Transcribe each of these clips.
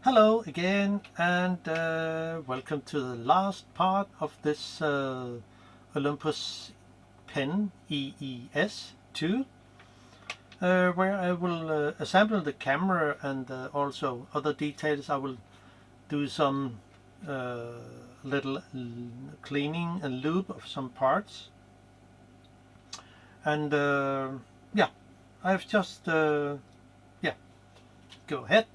Hello again, and welcome to the last part of this Olympus-Pen EES-2, where I will assemble the camera and also other details. I will do some little cleaning and lube of some parts, and yeah, I've just go ahead.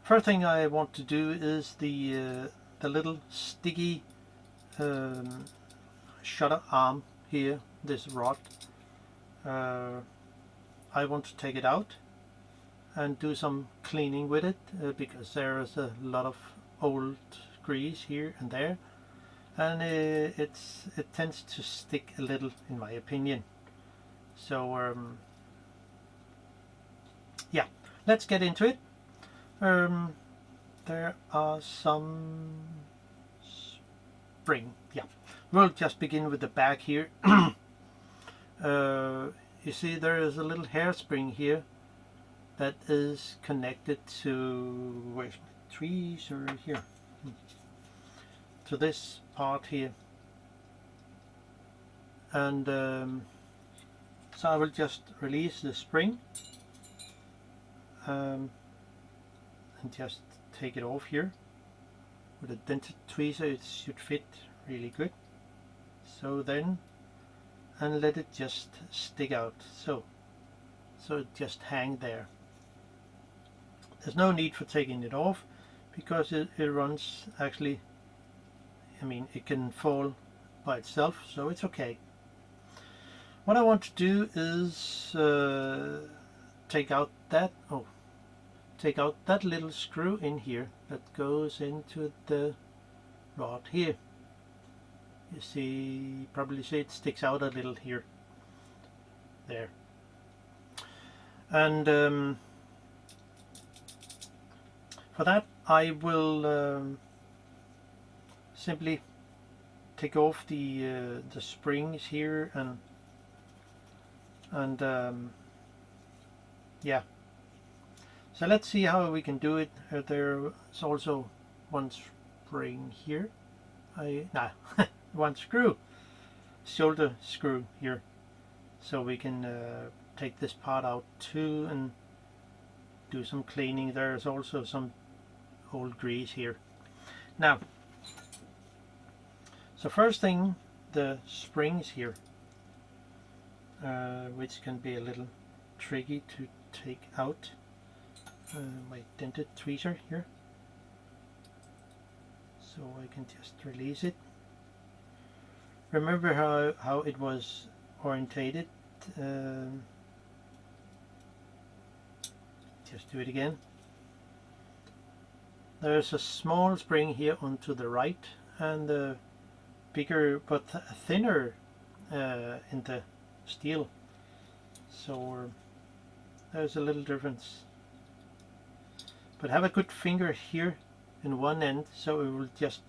First thing I want to do is the little sticky shutter arm here, this rod. I want to take it out and do some cleaning with it because there is a lot of old grease here and there, and it tends to stick a little, in my opinion. So yeah, let's get into it. There are some spring. Yeah, we'll just begin with the back here. You see there is a little hairspring here that is connected to, where's my tweezer here, to this part here, and so I will just release the spring and just take it off here with a dented tweezer. It should fit really good. So then, and let it just stick out, so it just hang there. There's no need for taking it off because it runs, actually, I mean, it can fall by itself, so it's okay. What I want to do is take out that little screw in here that goes into the rod here. You see, probably see it sticks out a little here, there, and for that I will simply take off the springs here and yeah. So let's see how we can do it. There's also one spring here. One screw, shoulder screw here. So we can take this part out too and do some cleaning. There's also some old grease here. Now, so first thing, the springs here, which can be a little tricky to take out. My dented tweezer here, so I can just release it. Remember how it was orientated. Just do it again. There's a small spring here onto the right and a bigger but thinner in the steel, so there's a little difference. But have a good finger here in one end, so it will just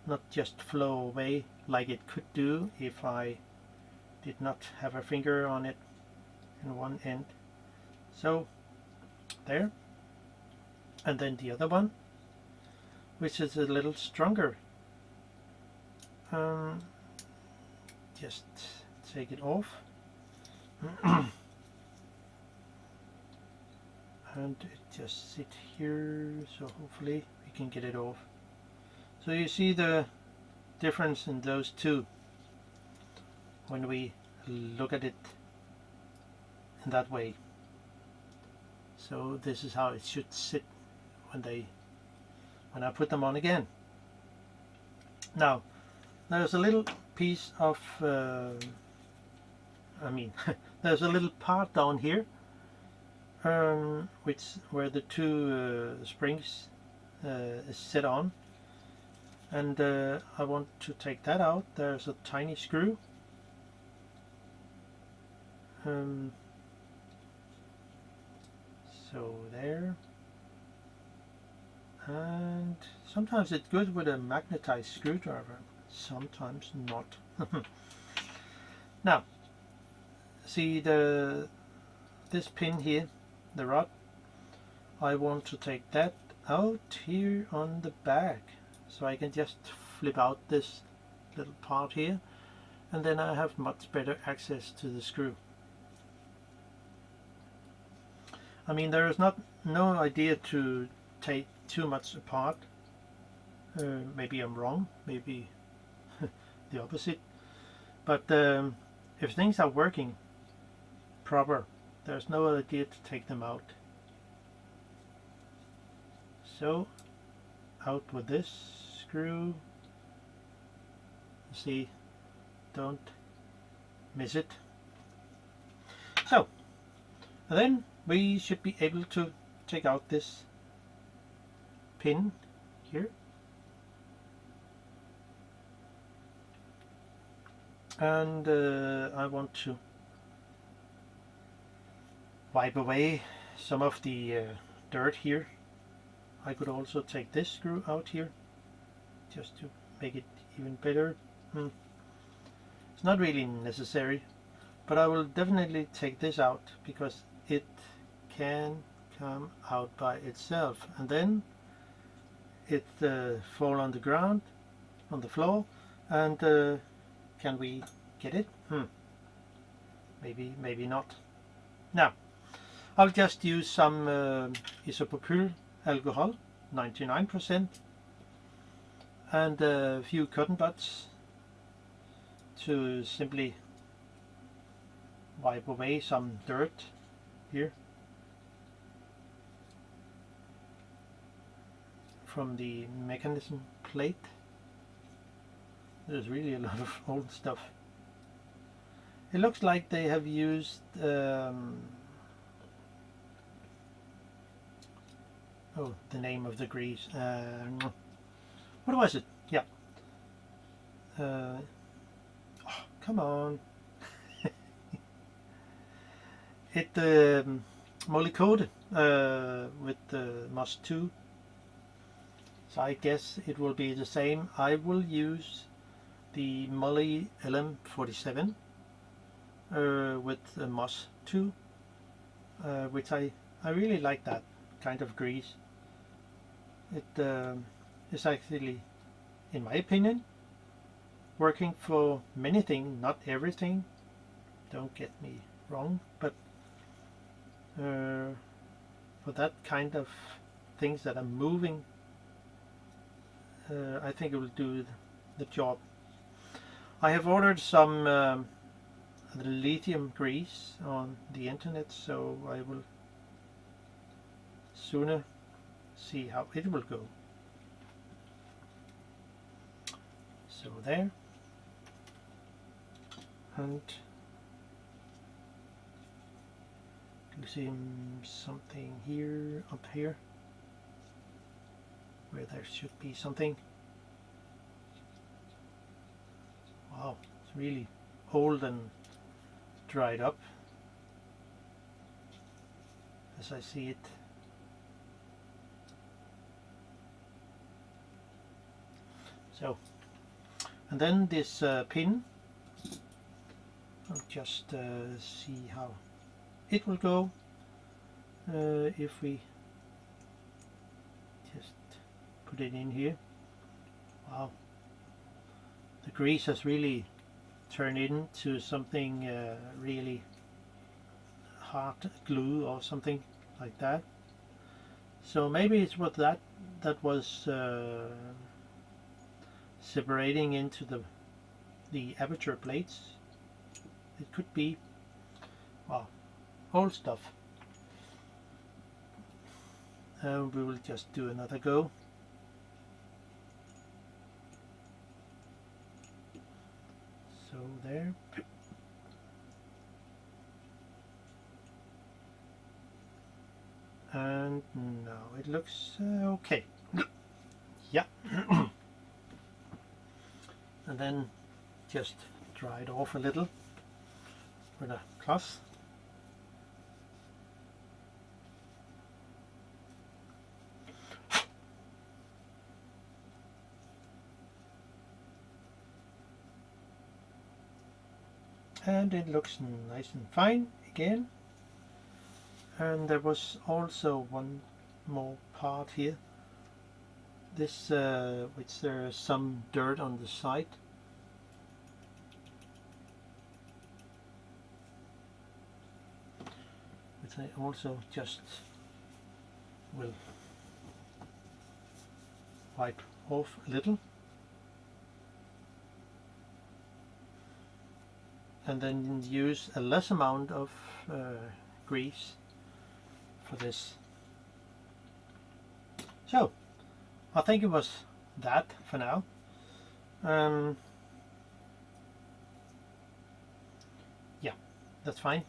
not just flow away like it could do if I did not have a finger on it in one end. So there, and then the other one, which is a little stronger. Just take it off. And it just sit here, so hopefully we can get it off. So you see the difference in those two when we look at it in that way. So this is how it should sit when I put them on again. Now there's a little piece of there's a little part down here where the two springs is set on, and I want to take that out. There's a tiny screw, so there, and sometimes it's good with a magnetized screwdriver, sometimes not. Now see this pin here, the rod, I want to take that out here on the back, so I can just flip out this little part here, and then I have much better access to the screw. I mean, there is no idea to take too much apart. Maybe I'm wrong, maybe the opposite, but if things are working proper, there's no idea to take them out. So out with this screw. See, don't miss it. So, and then we should be able to take out this pin here, and I want to wipe away some of the dirt here. I could also take this screw out here just to make it even better. It's not really necessary, but I will definitely take this out because it can come out by itself, and then it fall on the ground, on the floor, and can we get it? Maybe not. Now I'll just use some isopropyl alcohol, 99%, and a few cotton buds to simply wipe away some dirt here from the mechanism plate. There's really a lot of old stuff. It looks like they have used oh, the name of the grease. What was it? Yeah. Oh, come on. It Molly coated with the MoS2. So I guess it will be the same. I will use the Moly LM47 with the MoS2, which I really like that kind of grease. It is actually, in my opinion, working for many things, not everything, don't get me wrong, but for that kind of things that are moving, I think it will do the job. I have ordered some lithium grease on the internet, so I will sooner see how it will go. So there, and you see something here, up here, where there should be something. Wow, it's really old and dried up as I see it. So, and then this pin, I'll just see how it will go if we just put it in here. Wow, the grease has really turned into something really hard glue or something like that. So maybe it's what that was separating into the aperture plates. It could be. Wow, old stuff. And we will just do another go. So there. And now it looks okay. Yeah. And then just dry it off a little with a cloth. And it looks nice and fine again. And there was also one more part here. This which there is some dirt on the side. Which I also just will wipe off a little. And then use a less amount of grease for this. So I think it was that for now. Yeah, that's fine.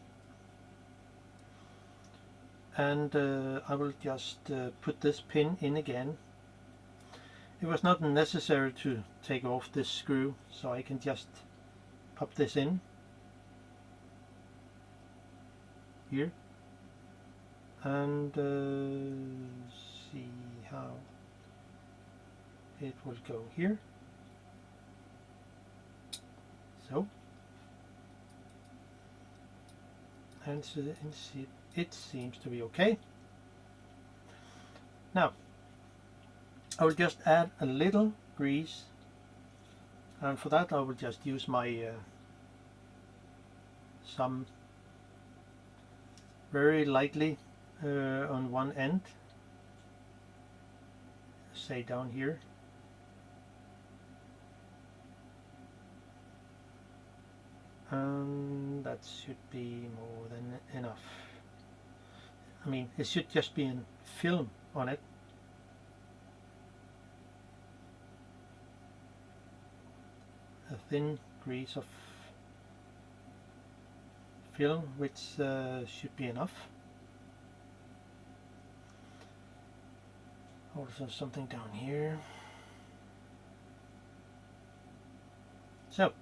And I will just put this pin in again. It was not necessary to take off this screw, so I can just pop this in here and see how it will go here. So, and it seems to be okay. Now I will just add a little grease, and for that I will just use my some very lightly on one end, say down here, and that should be more than enough. I mean, it should just be a film on it. A thin grease of film, which should be enough. Also something down here. So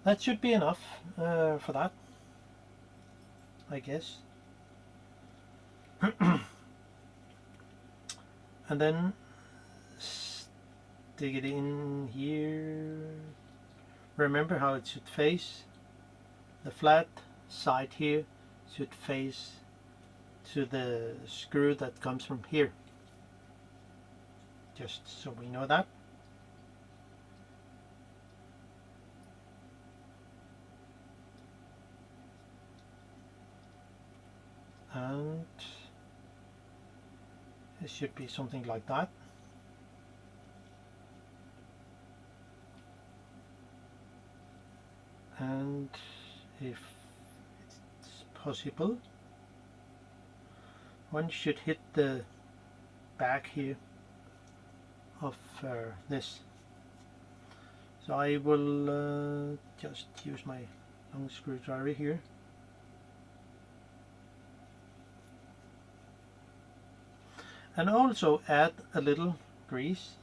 that should be enough for that, I guess. And then stick it in here. Remember how it should face. The flat side here should face to the screw that comes from here. Just so we know that. And it should be something like that. And if it's possible, one should hit the back here of this. So I will just use my long screwdriver here. And also add a little grease,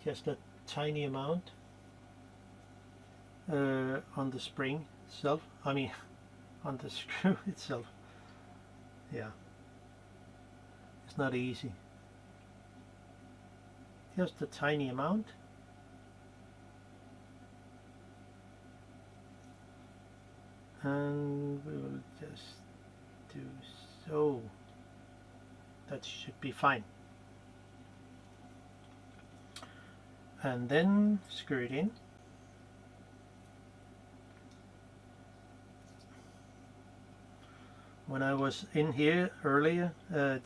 just a tiny amount on the spring itself, I mean on the screw itself. Yeah, it's not easy. Just a tiny amount. And we will just do so. That should be fine. And then screw it in. When I was in here earlier,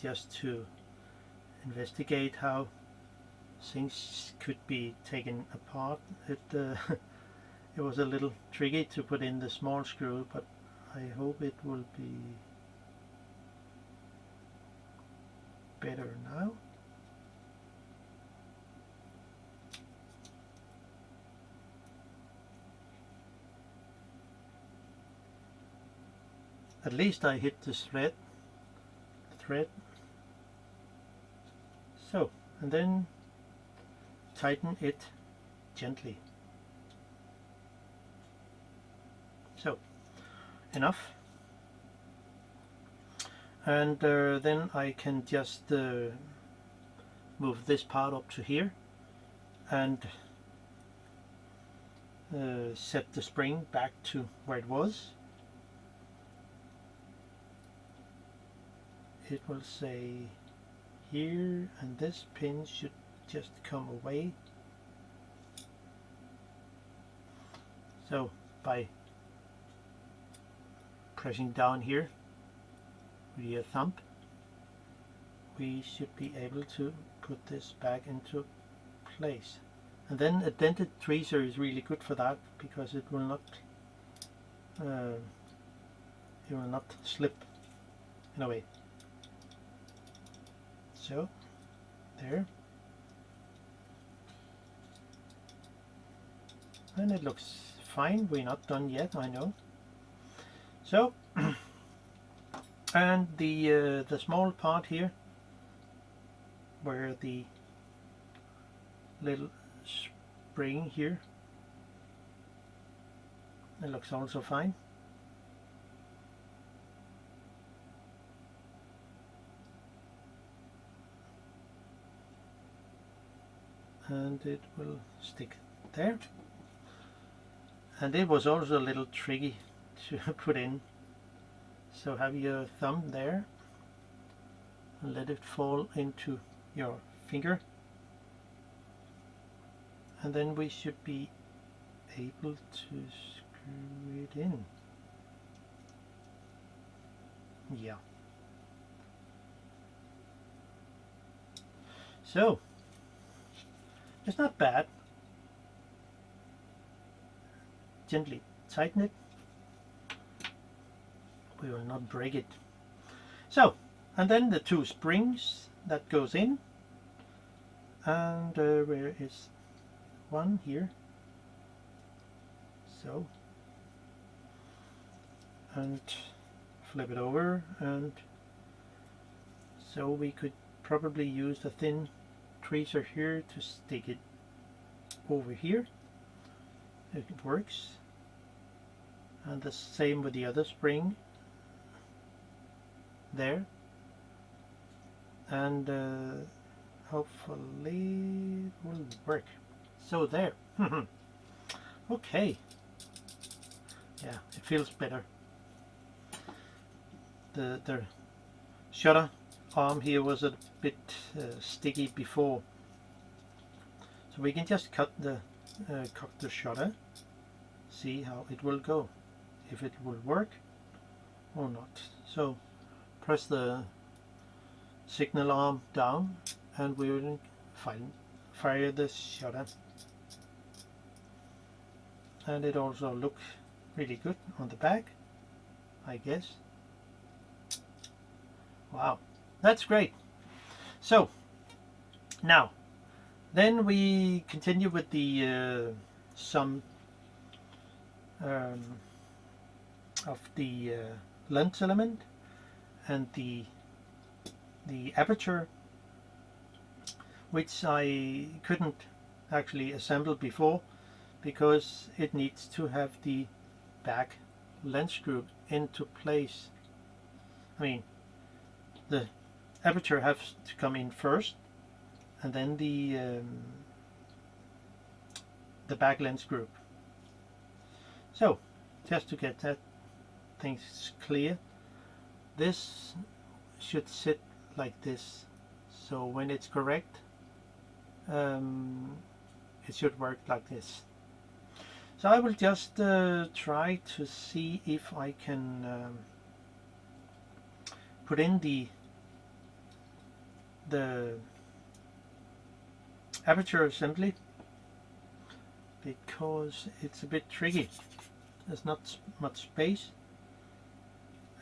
just to investigate how things could be taken apart, it it was a little tricky to put in the small screw, but I hope it will be better now. At least I hit this thread. So, and then tighten it gently. So, enough. And then I can just move this part up to here and set the spring back to where it was. it will say here, and this pin should just come away. So by pressing down here with your thumb, we should be able to put this back into place. And then a dented tweezer is really good for that, because it will not slip in a way. So there, and it looks fine. We're not done yet, I know. So and the small part here where the little spring here, it looks also fine. And it will stick there. And it was also a little tricky to put in. So have your thumb there and let it fall into your finger, and then we should be able to screw it in. Yeah. So it's not bad. Gently tighten it. We will not break it. So, and then the two springs that goes in, and where is one here? So, and flip it over, and so we could probably use a thin tweezer here to stick it over here. It works. And the same with the other spring there, and hopefully it will work. So there. Okay. Yeah, it feels better. The shutter arm here was a bit sticky before, so we can just cut the shutter, see how it will go, if it will work or not. So press the signal arm down, and we will fire the shutter, and it also looks really good on the back, I guess. Wow, that's great. So now then we continue with the some of the lens element and the aperture, which I couldn't actually assemble before because it needs to have the back lens screw into place. I mean, the aperture has to come in first, and then the back lens group. So just to get that things clear, this should sit like this, so when it's correct, it should work like this. So I will just try to see if I can put in the aperture assembly, because it's a bit tricky. There's not much space,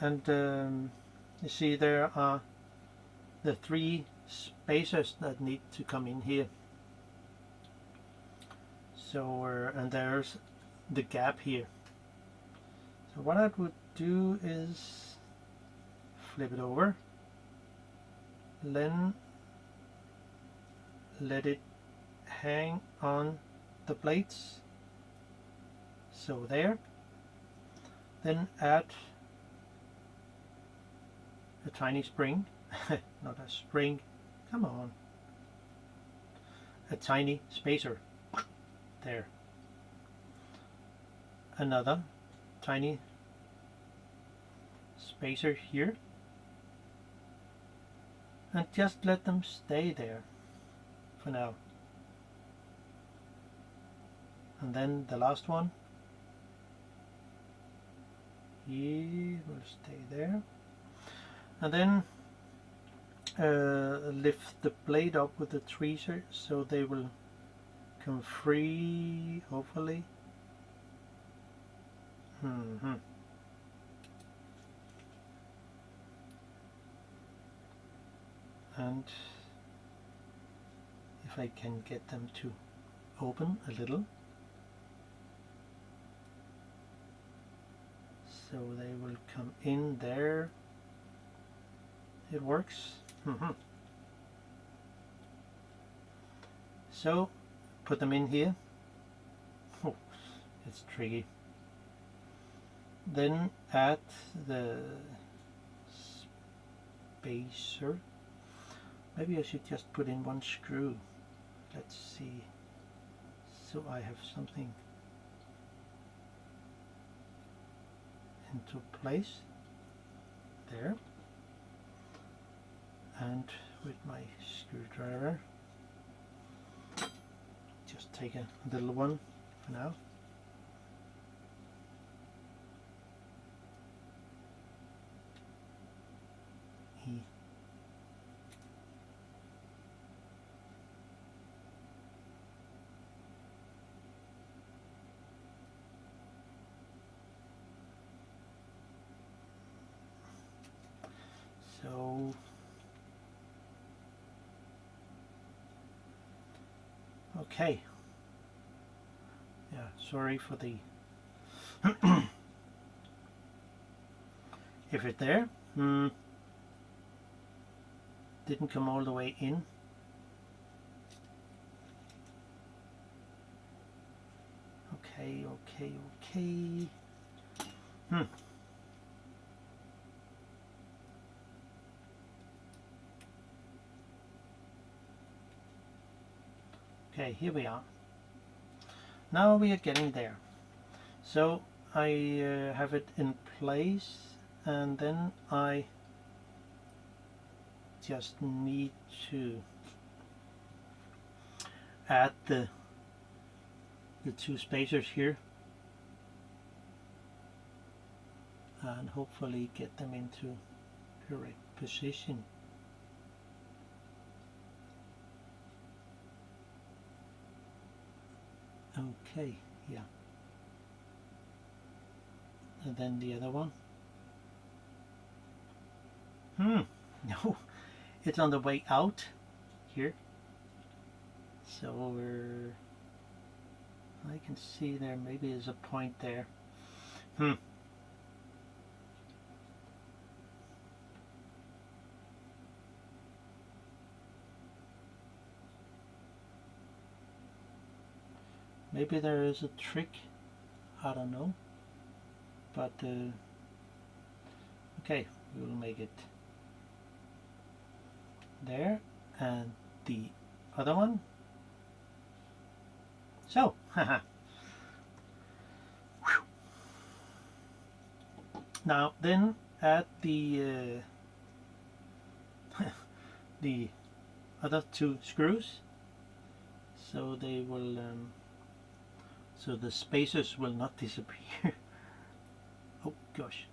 and you see there are the 3 spacers that need to come in here. So and there's the gap here. So what I would do is flip it over, then let it hang on the plates, so there, then add a tiny spring, not a spring, come on, a tiny spacer there, another tiny spacer here, and just let them stay there for now. And then the last one, he will stay there. And then lift the blade up with the tweezer so they will come free, hopefully. And if I can get them to open a little, so they will come in there. It works. So put them in here. Oh, it's tricky. Then add the spacer. Maybe I should just put in one screw. Let's see. So I have something into place there. And with my screwdriver, just take a little one for now. So okay, yeah, sorry for the if it's there, didn't come all the way in. Okay. Okay, here we are. Now we are getting there. So I have it in place, and then I just need to add the two spacers here and hopefully get them into the correct position. Okay, yeah. And then the other one. No, it's on the way out here. So I can see there maybe is a point there. Maybe there is a trick, I don't know, but okay, we will make it there, and the other one. So, now then add the the other two screws, so they will so the spacers will not disappear. Oh gosh.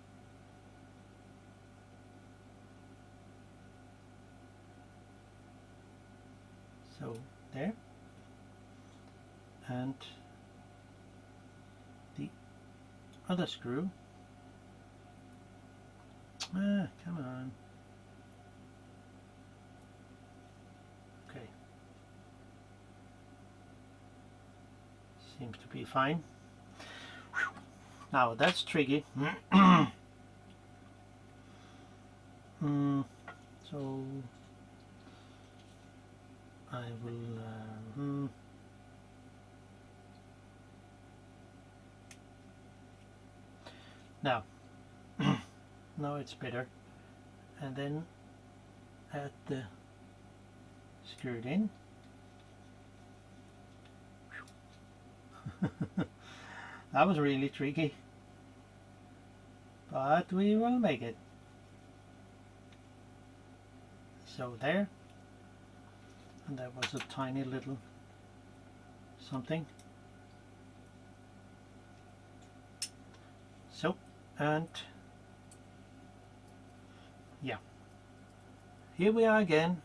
So there, and the other screw. Come on. Okay. Seems to be fine. Now that's tricky. So I will now now it's better, and then add the screw it in. That was really tricky, but we will make it. So there, and there was a tiny little something. So, and yeah, here we are again.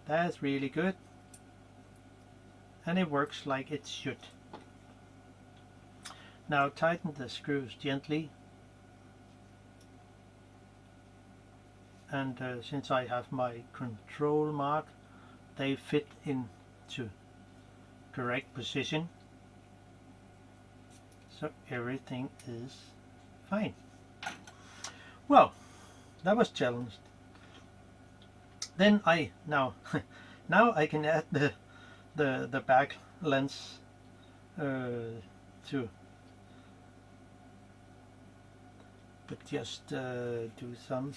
That's really good, and it works like it should. Now tighten the screws gently, and since I have my control mark, they fit into correct position, so everything is fine. Well, that was challenged. Then now I can add the back lens to, but just do some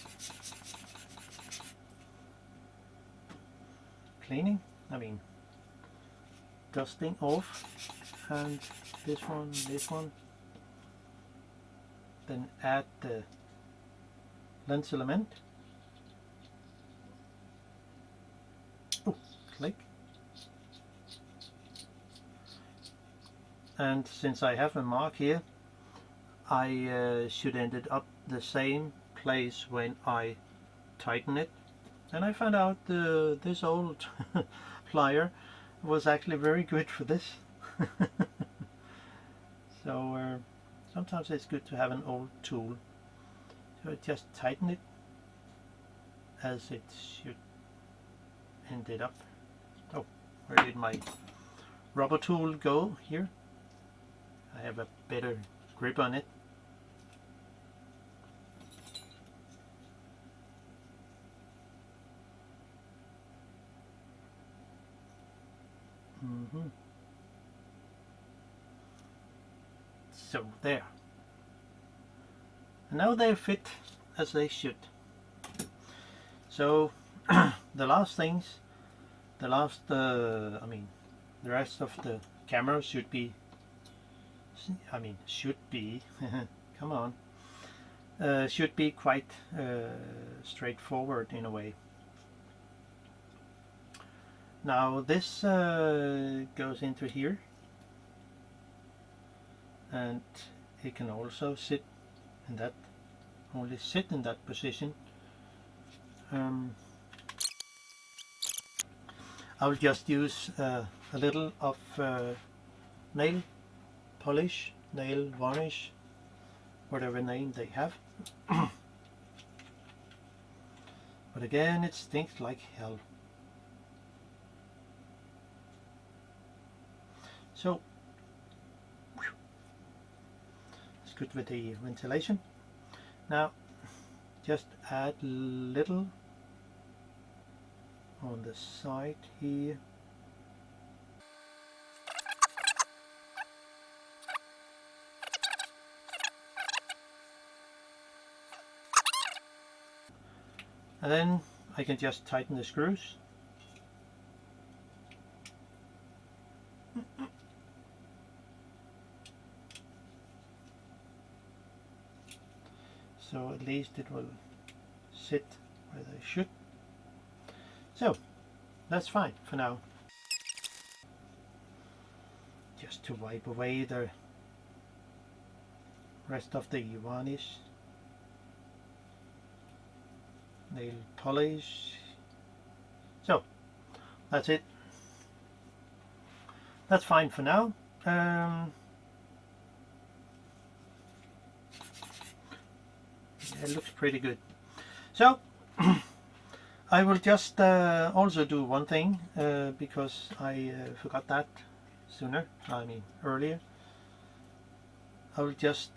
cleaning, I mean dusting off, and this one, then add the lens element. Oh, click. And since I have a mark here, I should end it up the same place when I tighten it. And I found out this old plier was actually very good for this. So sometimes it's good to have an old tool. So just tighten it as it should end it up. Oh, where did my rubber tool go here? I have a better grip on it. So there. And now they fit as they should. So the last things, the rest of the camera should be, come on, should be quite straightforward in a way. Now this goes into here, and it can also sit in that, only sit in that position. I'll just use a little of nail polish, nail varnish, whatever name they have. But again, it stinks like hell. So it's good with the ventilation. Now just add little on the side here. And then I can just tighten the screws. So at least it will sit where they should. So that's fine for now. Just to wipe away the rest of the varnish, nail polish. So that's it. That's fine for now. It looks pretty good. So I will just also do one thing because I forgot that earlier. I will just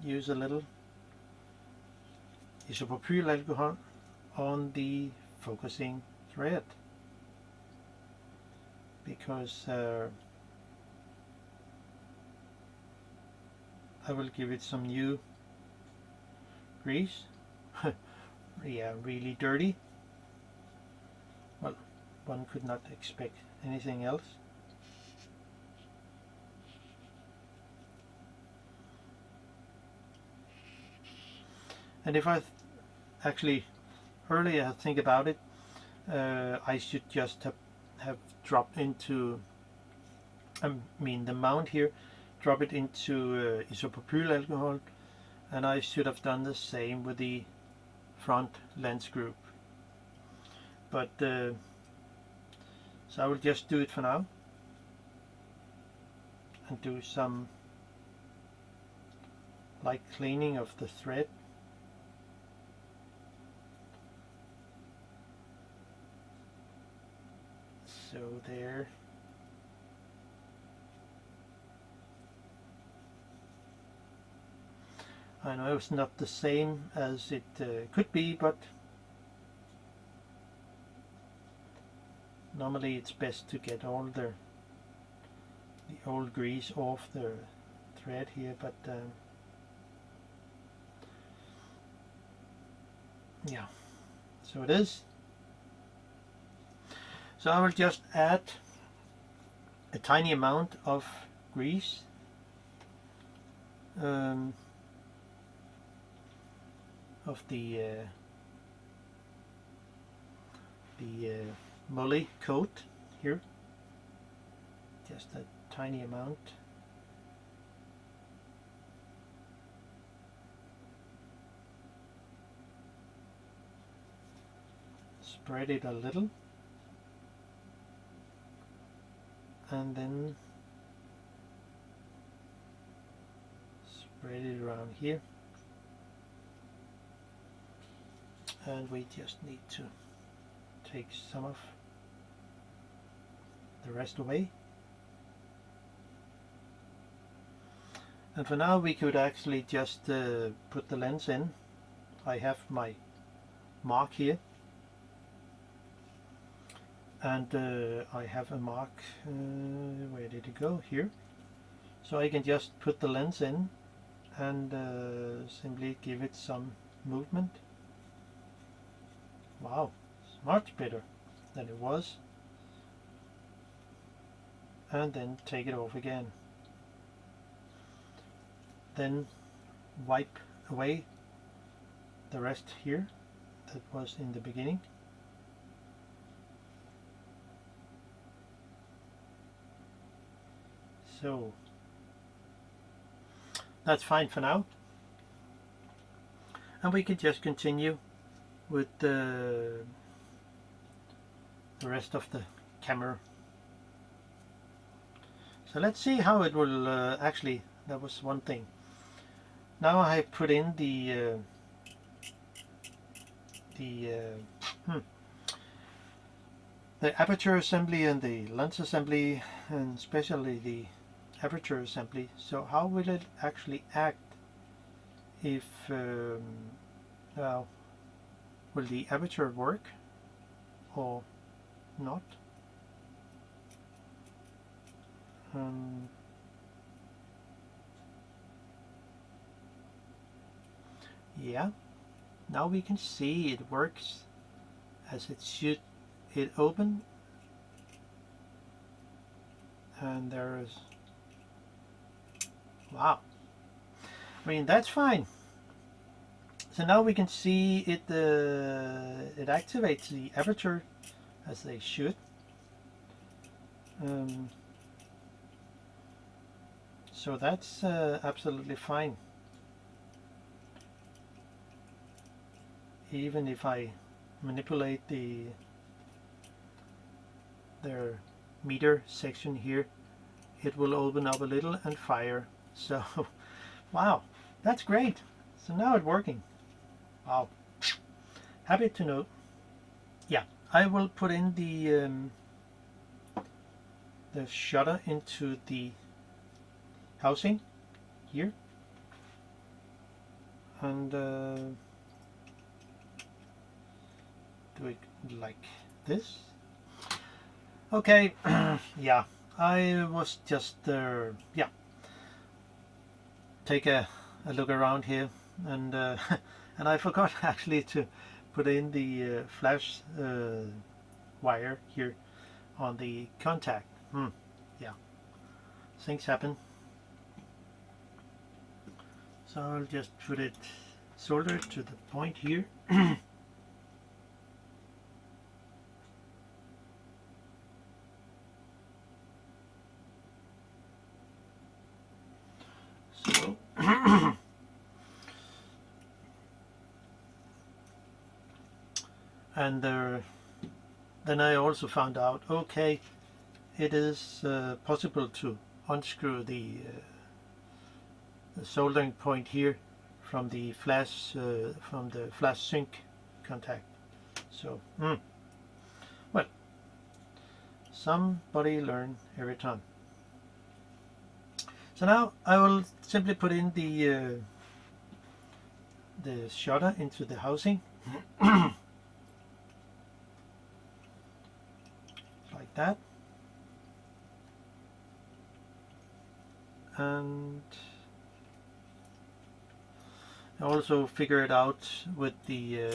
use a little isopropyl alcohol on the focusing thread, because I will give it some new grease. Yeah, really dirty. Well, one could not expect anything else. And if I actually earlier think about it, I should just have dropped into, the mount here, drop it into isopropyl alcohol, and I should have done the same with the front lens group. But so I will just do it for now and do some light cleaning of the thread. So there. I know it's not the same as it could be, but normally it's best to get all the old grease off the thread here, but yeah, so it is. So I will just add a tiny amount of grease, of the Moly coat here, just a tiny amount. Spread it a little, and then spread it around here, and we just need to take some of the rest away. And for now we could actually just put the lens in. I have my mark here, and I have a mark, where did it go? Here. So I can just put the lens in and simply give it some movement. Wow, it's much better than it was. And then take it off again. Then wipe away the rest here that was in the beginning. So that's fine for now, and we can just continue with the rest of the camera. So let's see how it will actually, that was one thing. Now I put in the aperture assembly and the lens assembly, and especially the aperture assembly. So how will it actually act if well, will the aperture work or not? Yeah, now we can see it works as it should. It open, and there's, wow, I mean, that's fine. So now we can see it it activates the aperture as they should. So that's absolutely fine. Even if I manipulate their meter section here, it will open up a little and fire. So wow, that's great. So now it's working. Wow, happy to know. Yeah, I will put in the shutter into the housing here, and do it like this. Okay. Yeah, I was just yeah, take a look around here, and and I forgot actually to put in the flash wire here on the contact. Yeah, things happen. So I'll just put it soldered to the point here. And then I also found out, okay, it is possible to unscrew the soldering point here from the flash sink contact. So well, somebody learn every time. So now I will simply put in the shutter into the housing like that, and I also figure it out with the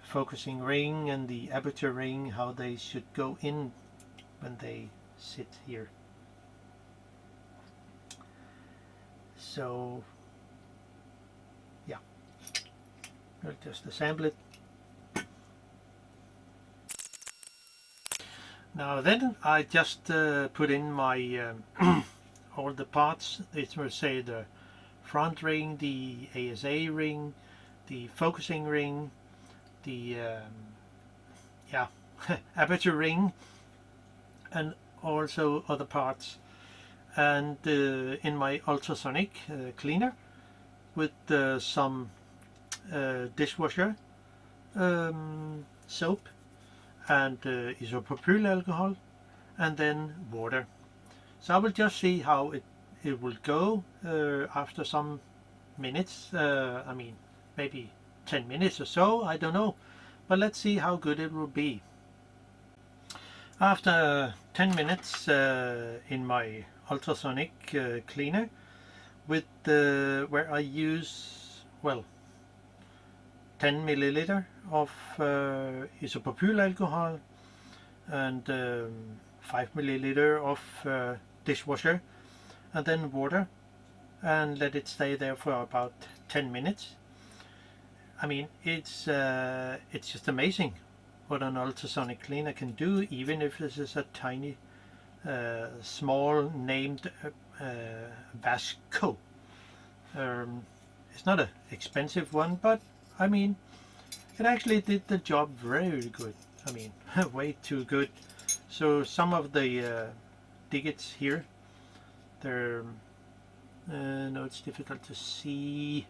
focusing ring and the aperture ring, how they should go in when they sit here. So yeah, I'll just assemble it. Now then I just put in my all the parts. It will say the front ring, the ASA ring, the focusing ring, the aperture ring, and also other parts. And in my ultrasonic cleaner with some dishwasher soap and isopropyl alcohol, and then water. So I will just see how it will go after some minutes. I mean, maybe 10 minutes or so, I don't know, but let's see how good it will be. After 10 minutes in my ultrasonic cleaner with where I use, well, 10 milliliter of isopropyl alcohol and 5 milliliter of dishwasher, and then water, and let it stay there for about 10 minutes. I mean, it's just amazing what an ultrasonic cleaner can do, even if this is a tiny small named Vasco. It's not an expensive one, but I mean, it actually did the job very good. I mean, way too good. So some of the digits here, they're no, it's difficult to see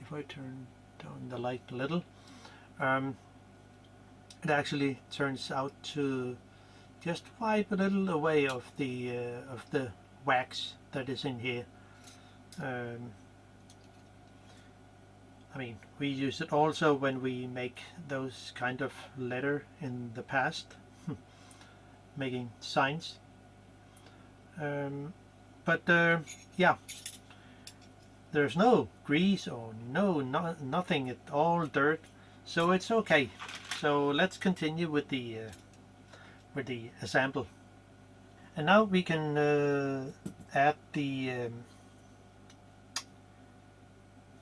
if I turn down the light a little. It actually turns out to just wipe a little away of the wax that is in here. I mean, we use it also when we make those kind of letter in the past, making signs. But yeah, there's no grease or nothing at all, dirt, so it's okay. So let's continue with the assemble. And now we can add the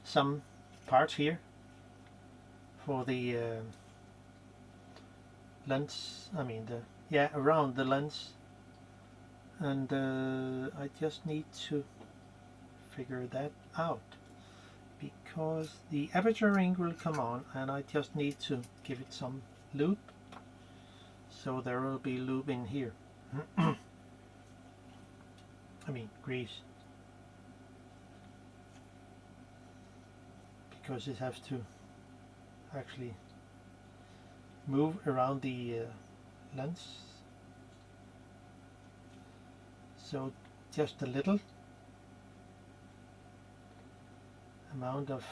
some parts here for the lens. I mean, around the lens, and I just need to figure that out, because the aperture ring will come on and I just need to give it some lube, so there will be lube in here. I mean, grease, because it has to actually move around the lens. So just a little amount of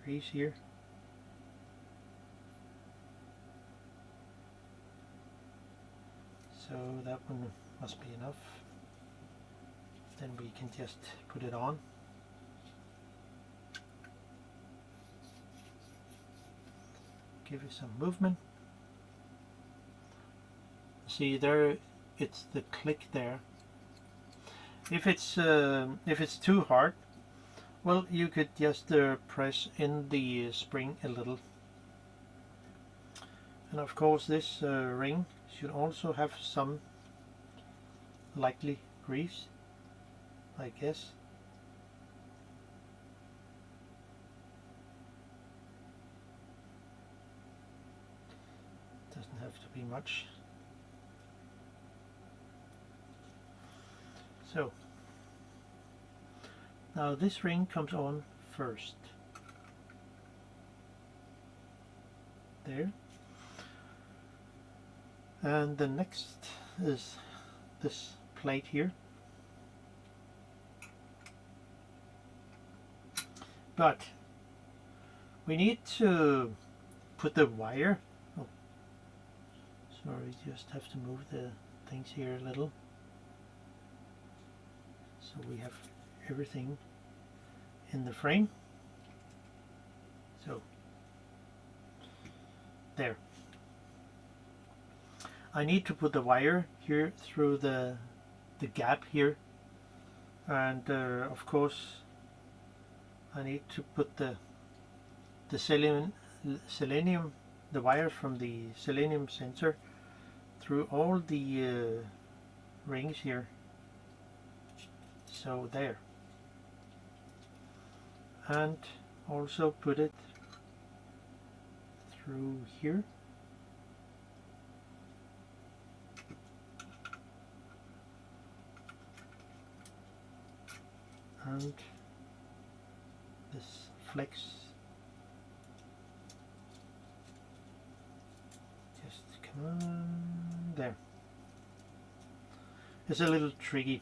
grease here. So that one must be enough. Then we can just put it on. Give it some movement. See there, it's the click there. If it's too hard, well, you could just press in the spring a little. And of course this ring should also have some likely grease, I guess. Doesn't have to be much. So now this ring comes on first. There. And the next is this plate here. But we need to put the wire. Oh, sorry, just have to move the things here a little. So we have everything in the frame. So there. I need to put the wire here through the gap here, and of course I need to put the selenium, the wire from the selenium sensor through all the rings here. So there, and also put it through here. And this flex just come on there. It's a little tricky,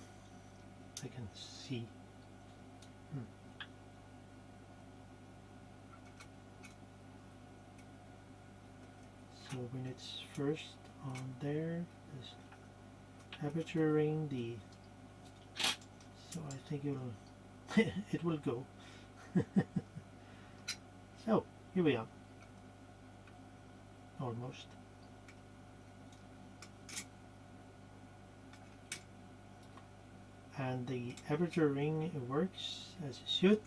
I can see. So when it's first on there, this aperture ring, so I think it will go. So here we are, almost. And the aperture ring works as it should.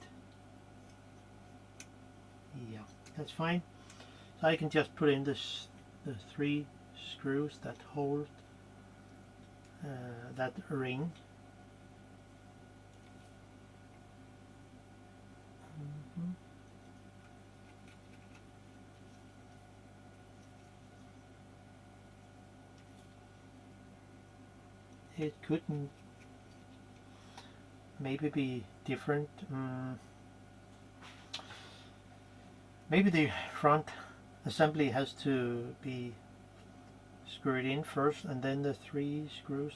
Yeah, that's fine. So I can just put in the 3 screws that hold that ring. It couldn't maybe be different. Maybe the front assembly has to be screwed in first, and then the 3 screws.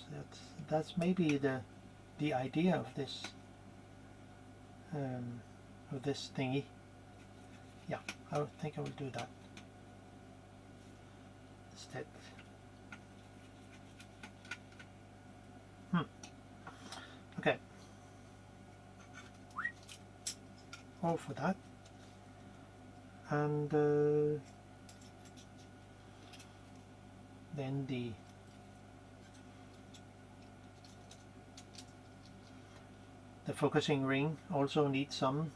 That's maybe the idea of this thingy. Yeah, I think I will do that instead. Okay. All for that. And then the focusing ring also needs some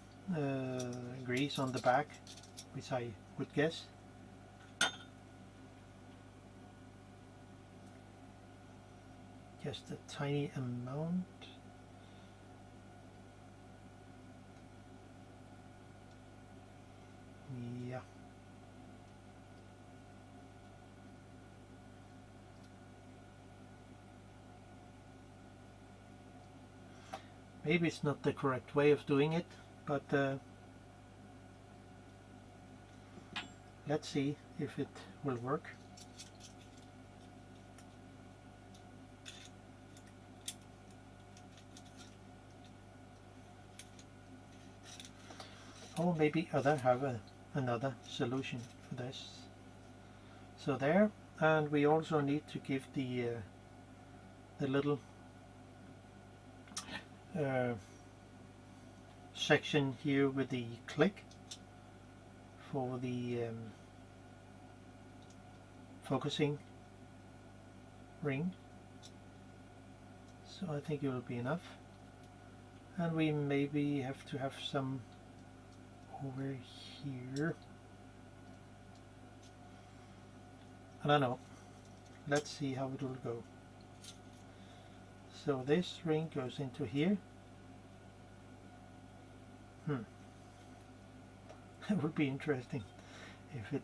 grease on the back, which I would guess. Just a tiny amount. Yeah. Maybe it's not the correct way of doing it, but let's see if it will work. Or maybe other have another solution for this. So there, and we also need to give the little section here with the click for the focusing ring. So I think it will be enough, and we maybe have to have some over here. I don't know. Let's see how it will go. So this ring goes into here. It would be interesting if it,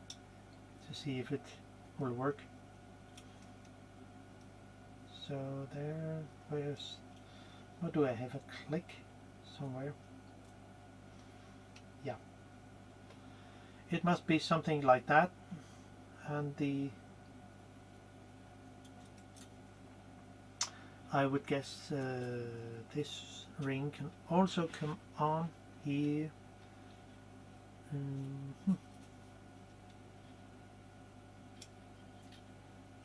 to see if it will work. So there, where's, what do I have, a click somewhere? Yeah, it must be something like that, and I would guess this ring can also come on here.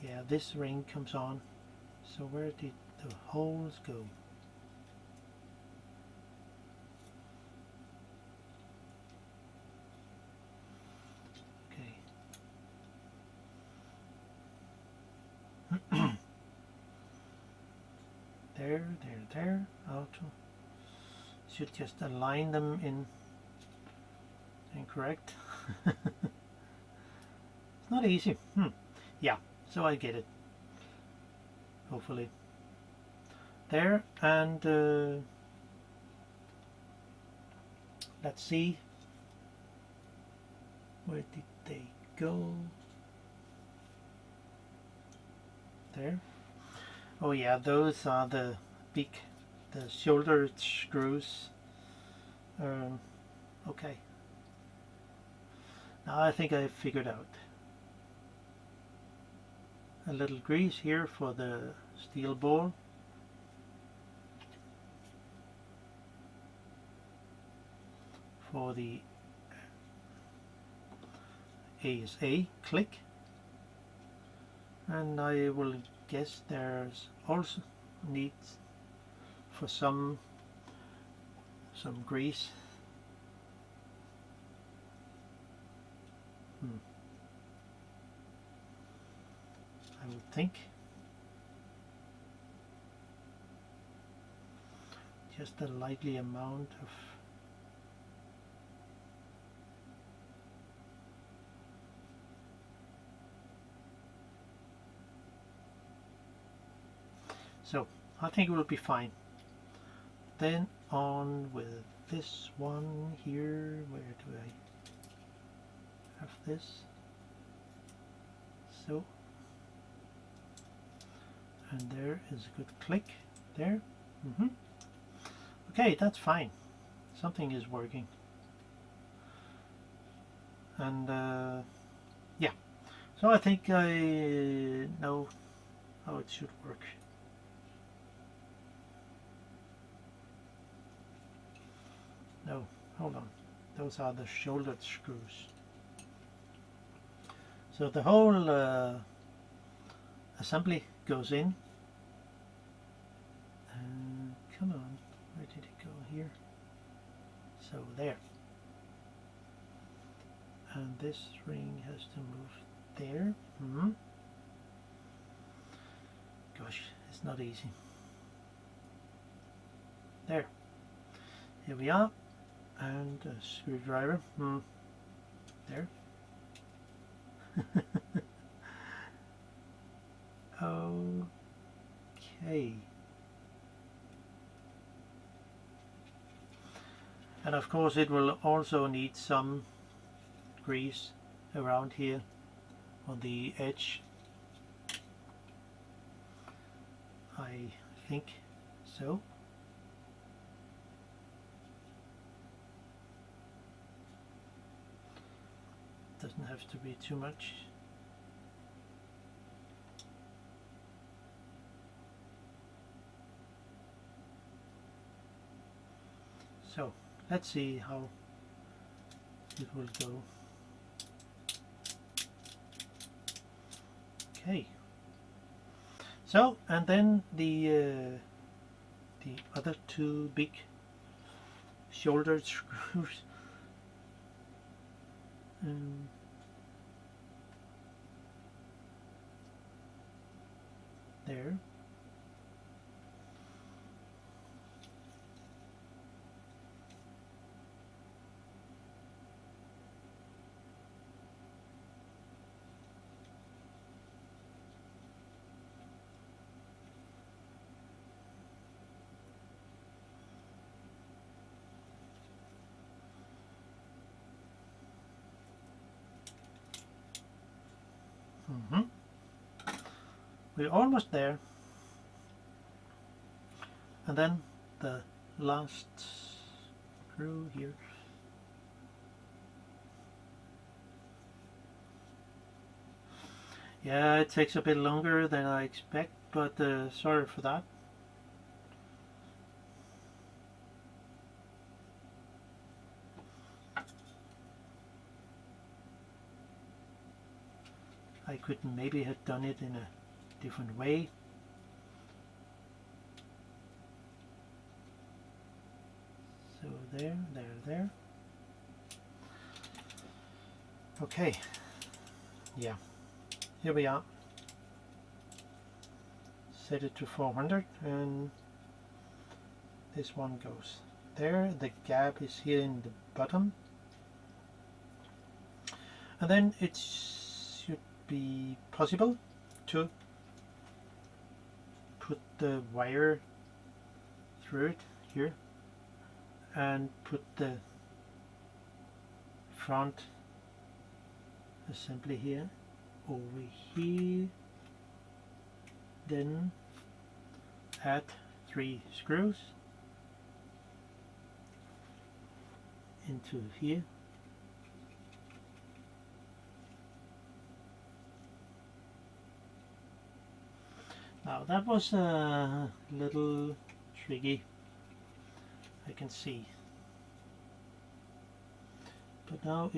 Yeah, this ring comes on. So where did the holes go? Okay. There. Auto. Should just align them in incorrect. It's not easy. Yeah, so I get it. Hopefully. There, and let's see. Where did they go? There. Oh yeah, those are the shoulder screws. Okay. Now I think I figured out. A little grease here for the steel ball. For the ASA click. And I will guess there's also needs for some grease. I would think just a lightly amount of so I think it will be fine. Then on with this one here. Where do I have this? So, and there is a good click there. Okay, that's fine. Something is working. And yeah, so I think I know how it should work. No, hold on. Those are the shoulder screws. So the whole assembly goes in. Come on, where did it go here? So there. And this ring has to move there. Gosh, it's not easy. There. Here we are. And a screwdriver. There. Okay. And of course it will also need some grease around here on the edge. I think so. Doesn't have to be too much. So let's see how it will go. Okay. So, and then the other two big shoulder screws. There. We're almost there. And then the last screw here. Yeah, it takes a bit longer than I expect, but sorry for that. I could maybe have done it in a different way. So there. Okay, yeah, here we are. Set it to 400 and this one goes there. The gap is here in the bottom. And then it should be possible to put the wire through it here and put the front assembly here over here, then add 3 screws into here. Now that was a little tricky, I can see, but now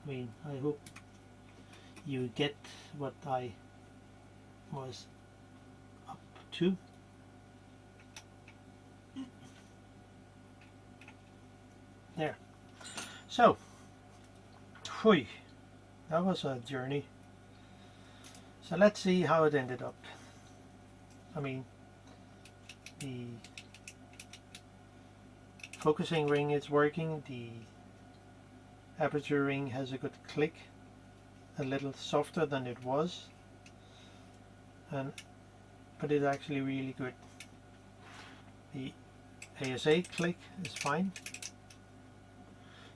I hope you get what I was up to. There. So, whew, that was a journey. So let's see how it ended up. I mean, the focusing ring is working, the aperture ring has a good click, a little softer than it was, but it's actually really good. The ASA click is fine.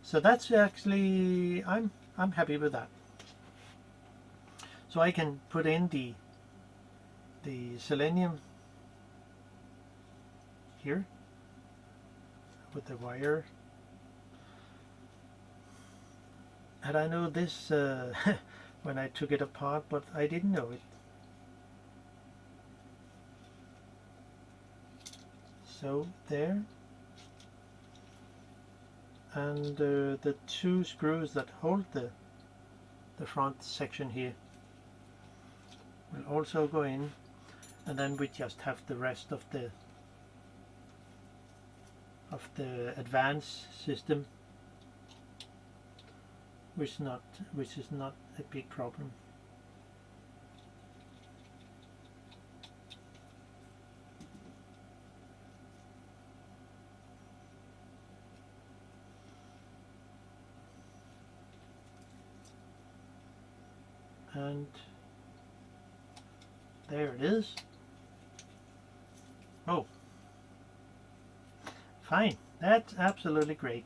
So that's actually, I'm happy with that. So I can put in the selenium here with the wire. And I know this when I took it apart, but I didn't know it. So there. And the 2 screws that hold the front section here will also go in, and then we just have the rest of the advanced system, which is not a big problem. And there it is. Oh, fine. That's absolutely great,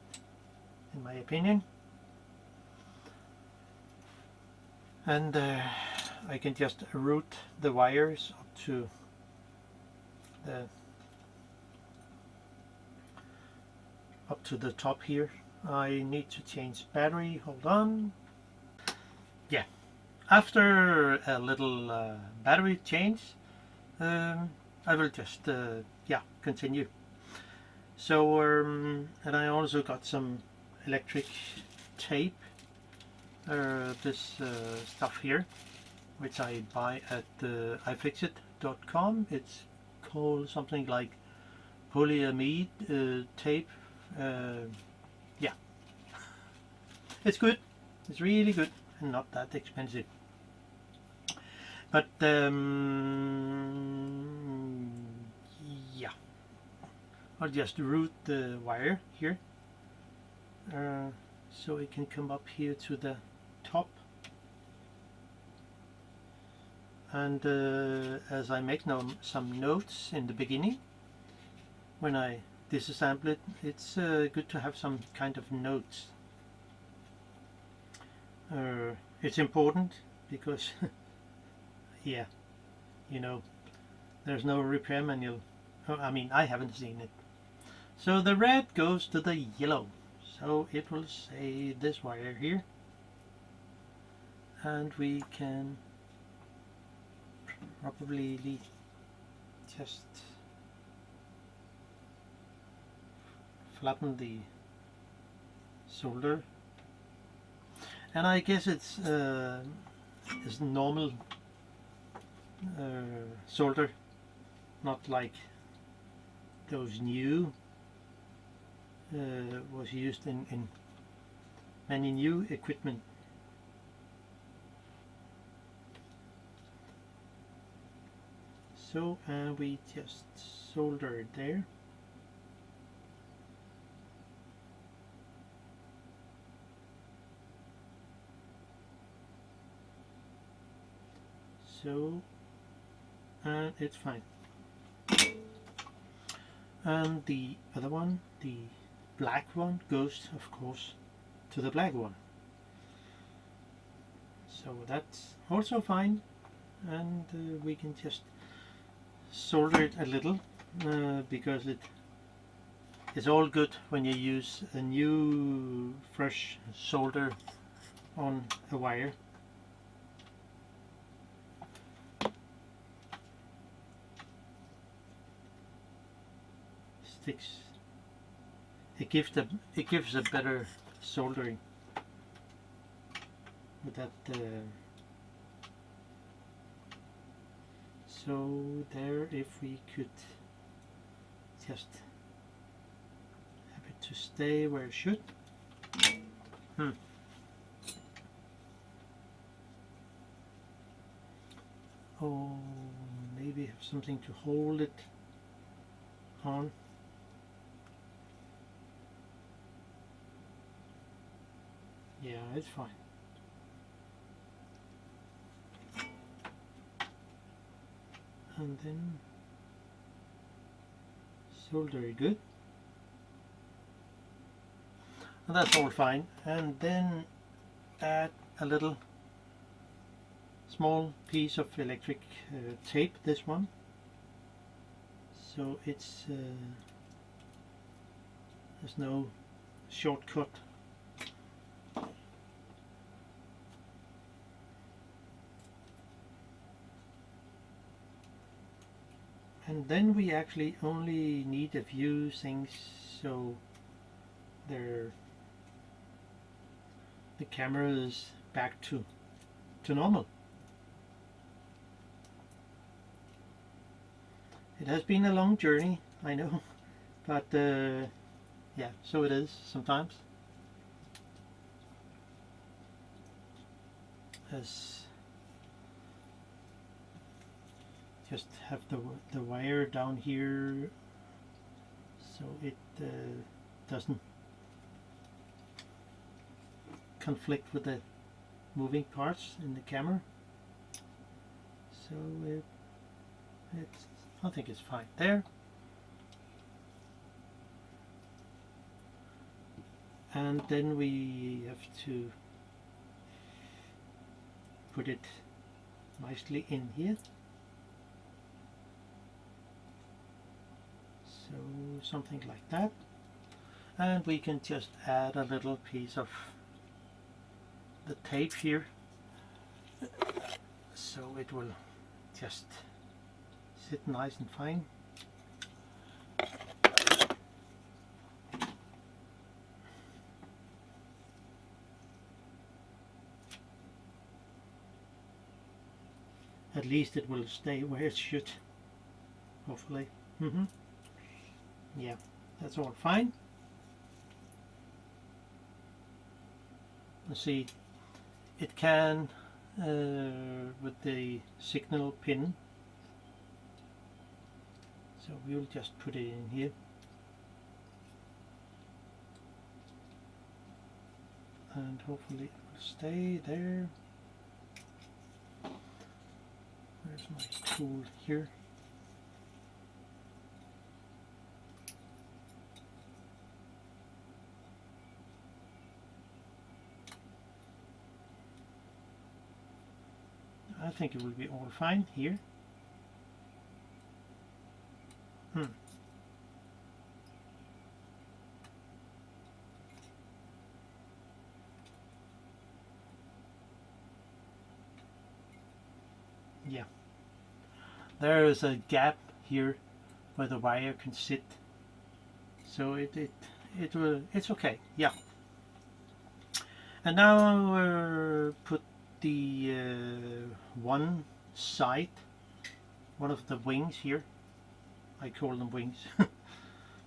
in my opinion. And I can just route the wires up to the top here. I need to change battery. Hold on. Yeah. After a little battery change, I will just continue. So and I also got some electric tape, this stuff here, which I buy at ifixit.com. It's called something like polyamide tape. Yeah, it's good. It's really good and not that expensive. But yeah, I'll just route the wire here so it can come up here to the top. And as I make some notes in the beginning when I disassemble it, it's good to have some kind of notes. It's important because yeah, you know, there's no repair manual. I mean, I haven't seen it. So the red goes to the yellow. So it will say this wire here. And we can probably just flatten the solder. And I guess it's normal solder, not like those new was used in many new equipment. So we just solder it there. So, and it's fine. And the other one, the black one, goes of course to the black one. So that's also fine, and we can just solder it a little because it is all good when you use a new fresh solder on a wire. Sticks. It gives a better soldering with that. So there, if we could just have it to stay where it should. Oh, maybe have something to hold it on. Yeah, it's fine. And then solder it good. And that's all fine. And then add a little small piece of electric tape, this one. So it's there's no shortcut. And then we actually only need a few things, so the camera is back to normal. It has been a long journey, I know, but yeah, so it is sometimes. As just have the wire down here so it doesn't conflict with the moving parts in the camera. So I think it's fine there. And then we have to put it nicely in here. So something like that. And we can just add a little piece of the tape here, so it will just sit nice and fine. At least it will stay where it should, hopefully. Yeah, that's all fine. Let's see, it can with the signal pin, so we'll just put it in here. And hopefully it will stay there. Where's my tool here? I think it will be all fine here. Yeah, there is a gap here where the wire can sit, so it's okay. Yeah. And now put the one of the wings here. I call them wings.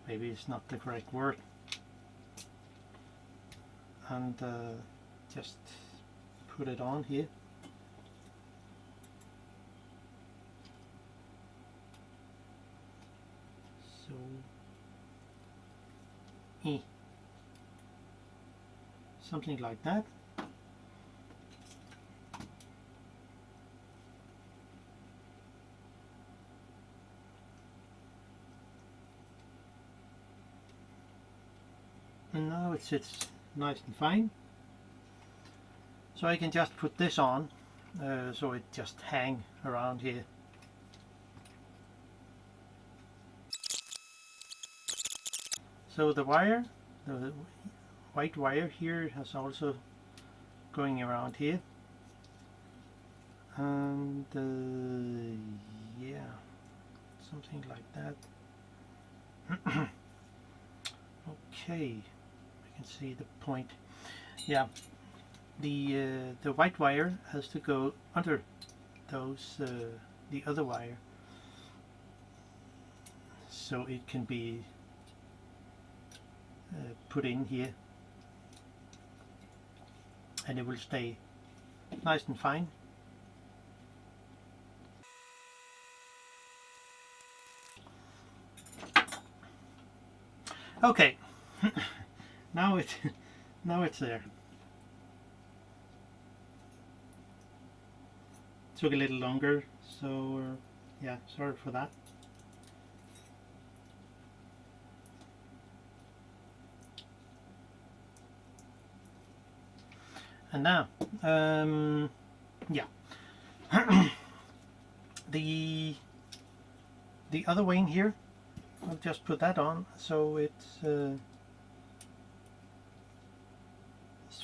Maybe it's not the correct word. And just put it on here. So, something like that. And now it sits nice and fine. So I can just put this on, so it just hang around here. So the wire, the white wire here has also going around here, and yeah, something like that. Okay, I can see the point. Yeah, the white wire has to go under those the other wire, so it can be put in here, and it will stay nice and fine. Okay, now it's there. Took a little longer, so yeah, sorry for that. And now, yeah, the other wing here, I'll just put that on, so it's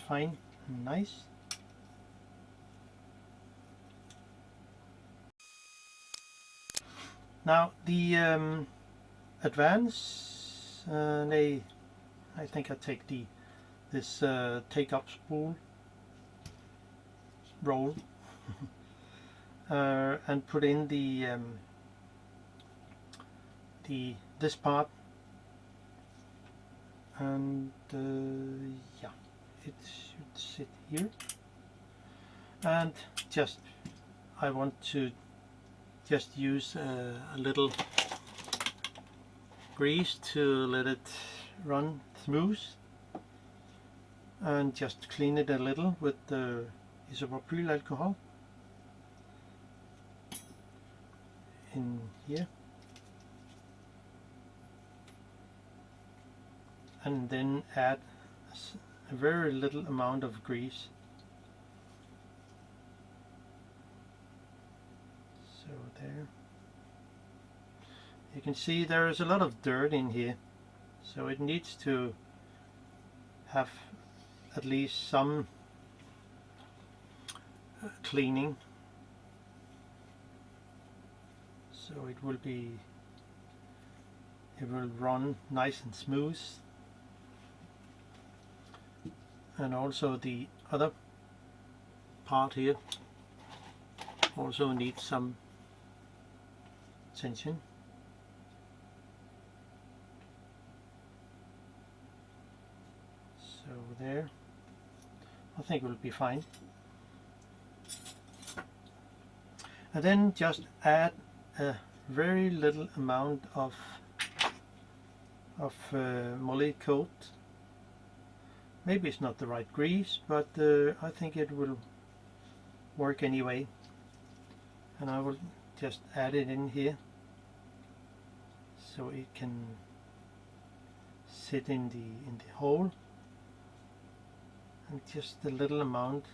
fine and nice. Now the advance, I think I take this take-up spool roll and put in this part, and yeah, it should sit here, and just I want to just use a little grease to let it run smooth, and just clean it a little with the isopropyl alcohol in here, and then add a very little amount of grease. So there. You can see there is a lot of dirt in here, so it needs to have at least some cleaning, so it will run nice and smooth. And also the other part here also needs some attention. So there, I think it will be fine. And then just add a very little amount of moly coat. Maybe it's not the right grease, but I think it will work anyway. And I will just add it in here, so it can sit in the hole, and just a little amount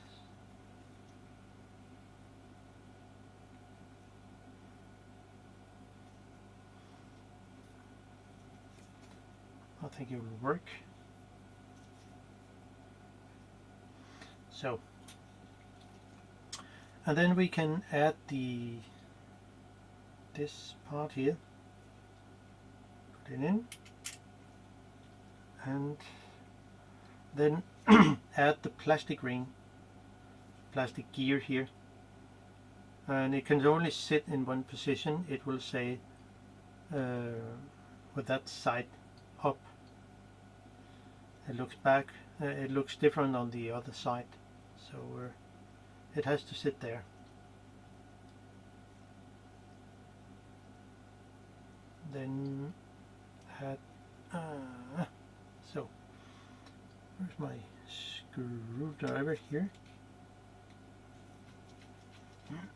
think it will work. So, and then we can add this part here, put it in, and then add the plastic ring, plastic gear here, and it can only sit in one position. It will say with that side up. It looks back, it looks different on the other side, so it has to sit there. Then add so where's my screwdriver here?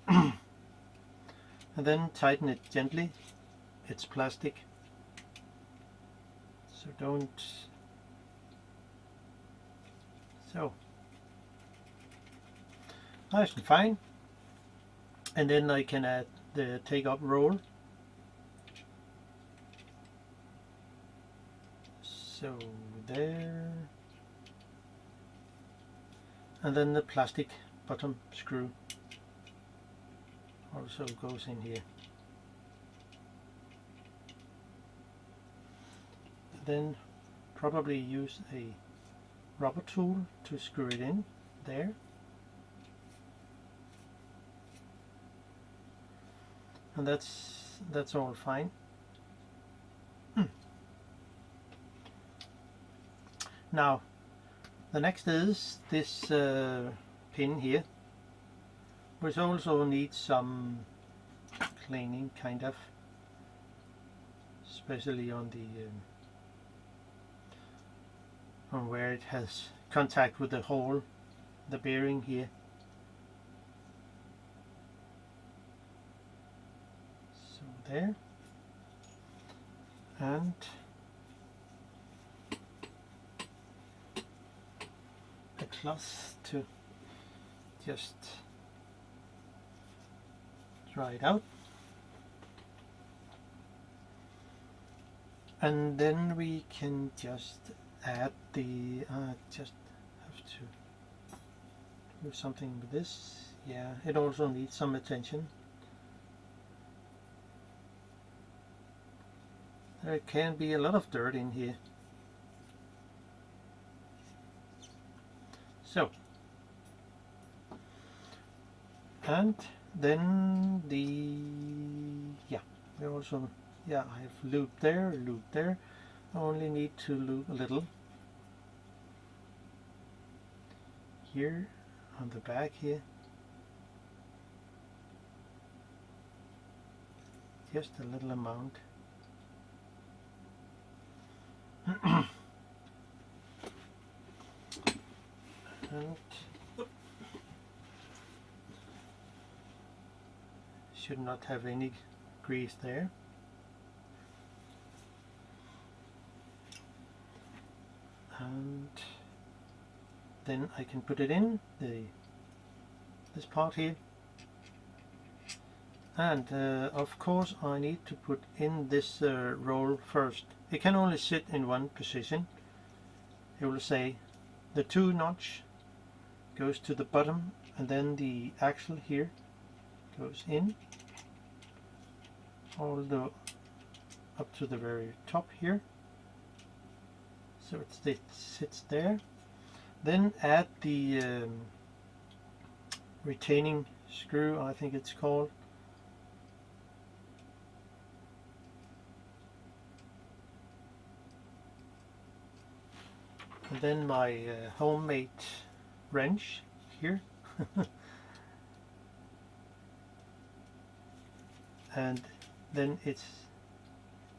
And then tighten it gently. It's plastic, so don't. So nice and fine. And then I can add the take up roll. So there, and then the plastic bottom screw also goes in here. Then probably use a rubber tool to screw it in there. And that's all fine. Now the next is this pin here, which also needs some cleaning, kind of, especially on the on where it has contact with the hole, the bearing here. So there, and a cloth to just dry it out. And then we can just add the, just have to do something with this. Yeah, it also needs some attention. There can be a lot of dirt in here. So, and then we also, I have loop there, I only need to loop a little here on the back here, just a little amount. And should not have any grease there. And then I can put it in this part here, and of course I need to put in this roll first. It can only sit in one position. It will say the 2 notch goes to the bottom, and then the axle here goes in all the up to the very top here, so it sits there. Then add the retaining screw, I think it's called. And then my homemade wrench here. And then it's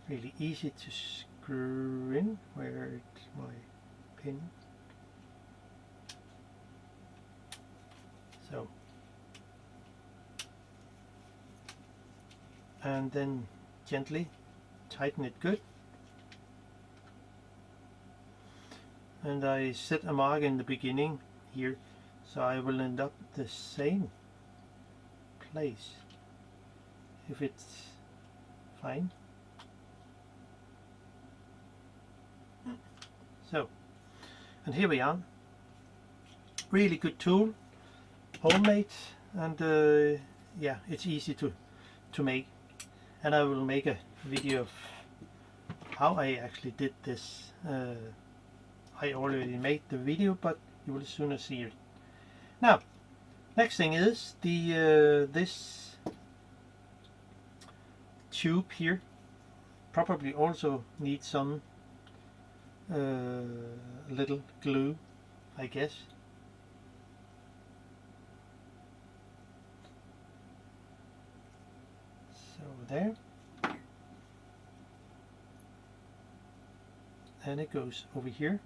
really easy to screw in where it's my pin. So, and then gently tighten it good. And I set a mark in the beginning here, so I will end up the same place if it's fine. So, and here we are. Really good tool, homemade, and yeah, it's easy to make. And I will make a video of how I actually did this. I already made the video, but you will sooner see it. Now, next thing is the this tube here probably also needs some little glue, I guess. So there, and it goes over here.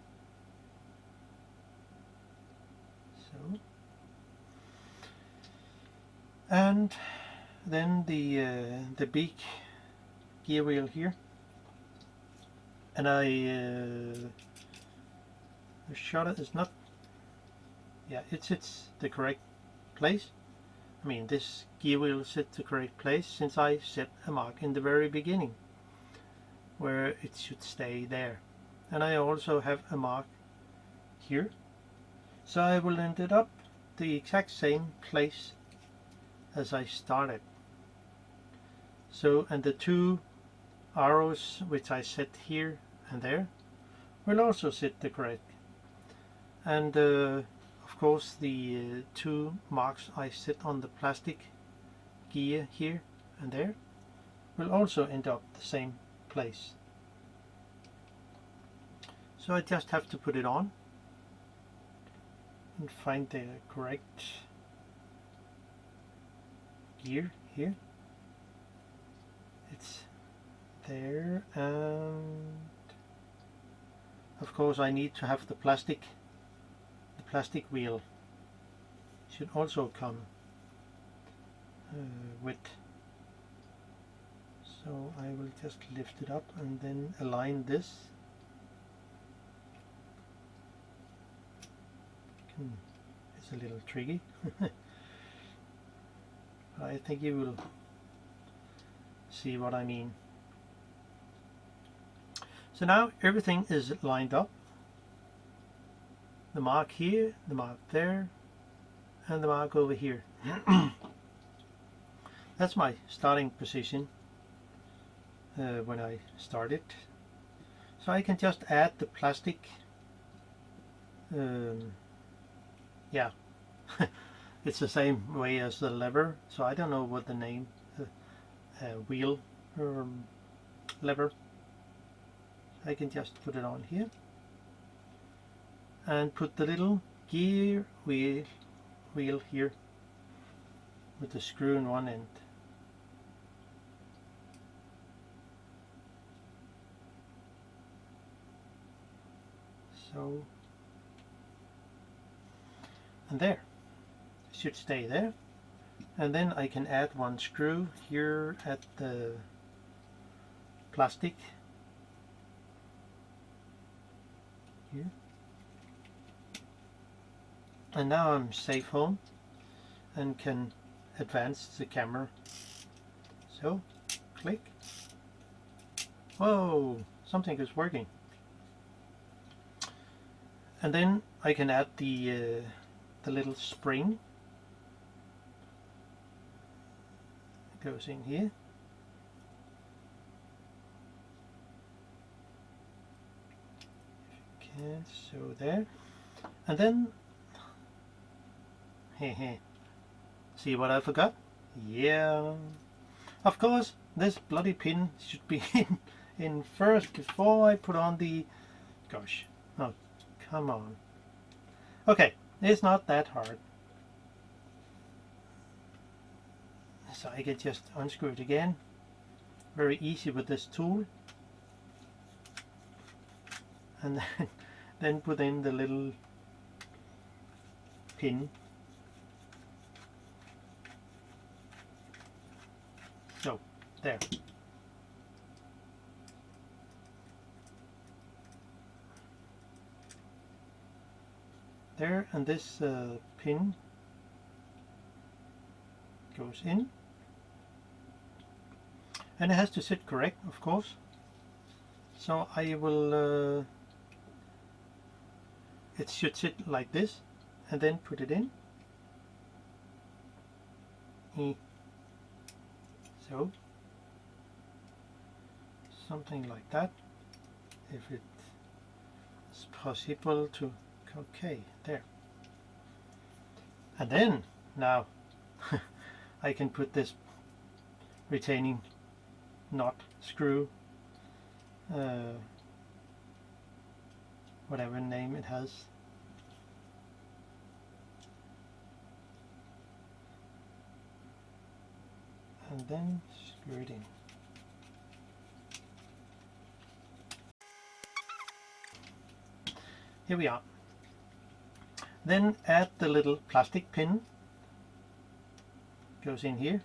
So, and then the big gear wheel here, and the shutter is not, yeah, it sits the correct place. I mean, this gear wheel sits the correct place since I set a mark in the very beginning where it should stay there. And I also have a mark here, so I will end it up the exact same place as I started. So, and the two arrows which I set here and there will also sit the correct. And of course the two marks I set on the plastic gear here and there will also end up the same place. So I just have to put it on and find the correct gear here. It's there, and of course I need to have the plastic wheel should also come with. So I will just lift it up and then align this. It's a little tricky. I think you will see what I mean. So now everything is lined up. The mark here, the mark there, and the mark over here. That's my starting position when I started. So I can just add the plastic. Yeah, it's the same way as the lever, so I don't know what the name, wheel lever. I can just put it on here and put the little gear wheel here with the screw in one end. So, and there, it should stay there. And then I can add one screw here at the plastic here. And now I'm safe home and can advance the camera. So, click. Whoa, something is working. And then I can add the little spring. It goes in here. If you can, so there. And then, see what I forgot? Yeah, of course this bloody pin should be in first before I put on the, gosh, oh, come on. Okay, it's not that hard. So I can just unscrew it again. Very easy with this tool. And then put in the little pin. So, there. There, and this pin goes in. And it has to sit correct, of course. So I will it should sit like this, and then put it in. So something like that, if it's possible to, okay, there. And then now I can put this retaining knot, screw, whatever name it has, and then screw it in. Here we are. Then add the little plastic pin, goes in here,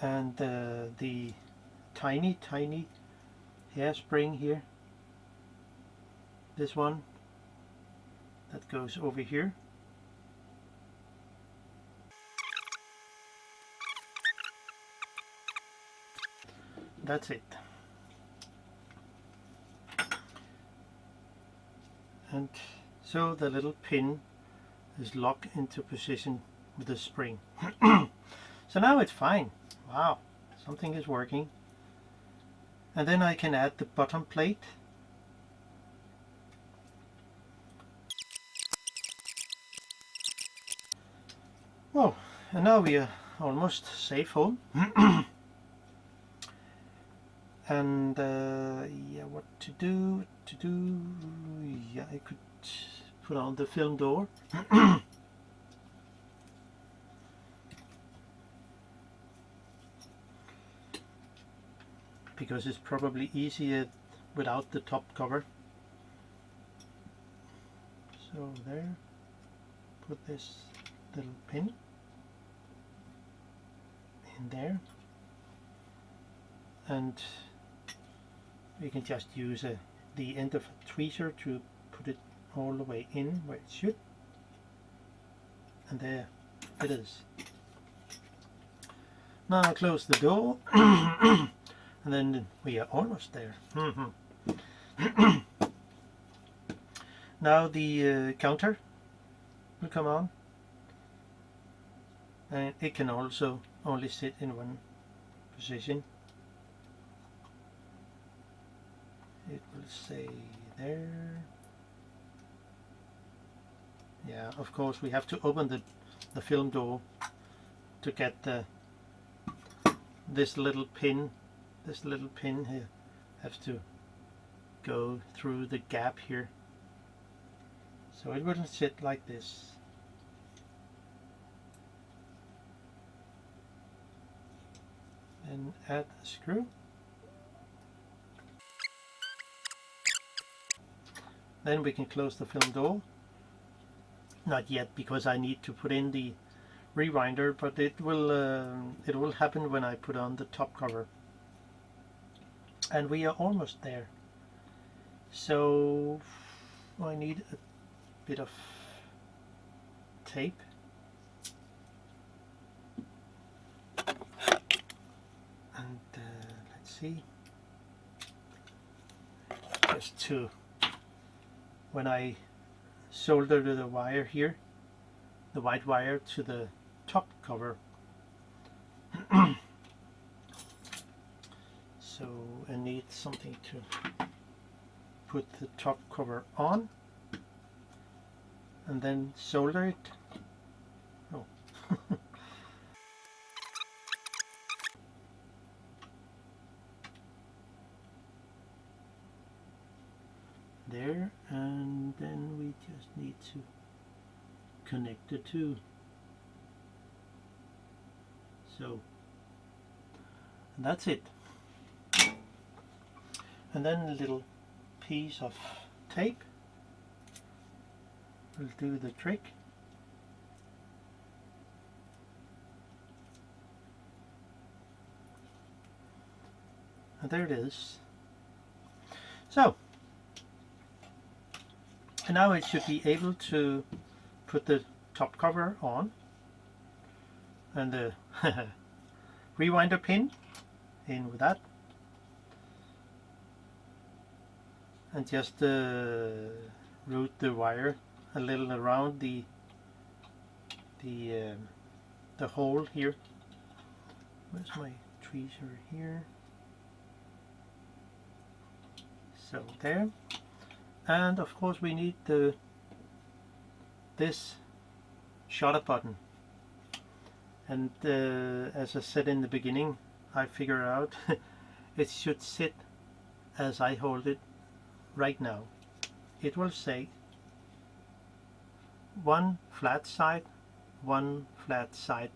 and the tiny hairspring here, this one, that goes over here. That's it. And so the little pin is locked into position with the spring. So now it's fine. Wow, something is working. And then I can add the bottom plate. Oh, and now we are almost safe home. And yeah, what to do? Yeah, I could put on the film door. Because it's probably easier without the top cover. So there, put this little pin in there, and we can just use the end of a tweezer to put it all the way in where it should, and there it is. Now close the door. And then we are almost there. Now the counter will come on, and it can also only sit in one position. It will say there. Yeah, of course we have to open the film door to get this little pin. This little pin here has to go through the gap here, so it wouldn't sit like this. And add a screw. Then we can close the film door. Not yet, because I need to put in the rewinder, but it will happen when I put on the top cover. And we are almost there. So I need a bit of tape. And let's see. Just to, when I solder the wire here, the white wire to the top cover. So I need something to put the top cover on, and then solder it. Oh. There, and then we just need to connect the two. So, and that's it. And then a little piece of tape will do the trick. And there it is. So, and now it should be able to put the top cover on, and the rewinder pin in with that. and just route the wire a little around the hole here. Where's my tweezer here? So there, and of course we need this shutter button, and as I said in the beginning, I figured out it should sit as I hold it right now. It will say one flat side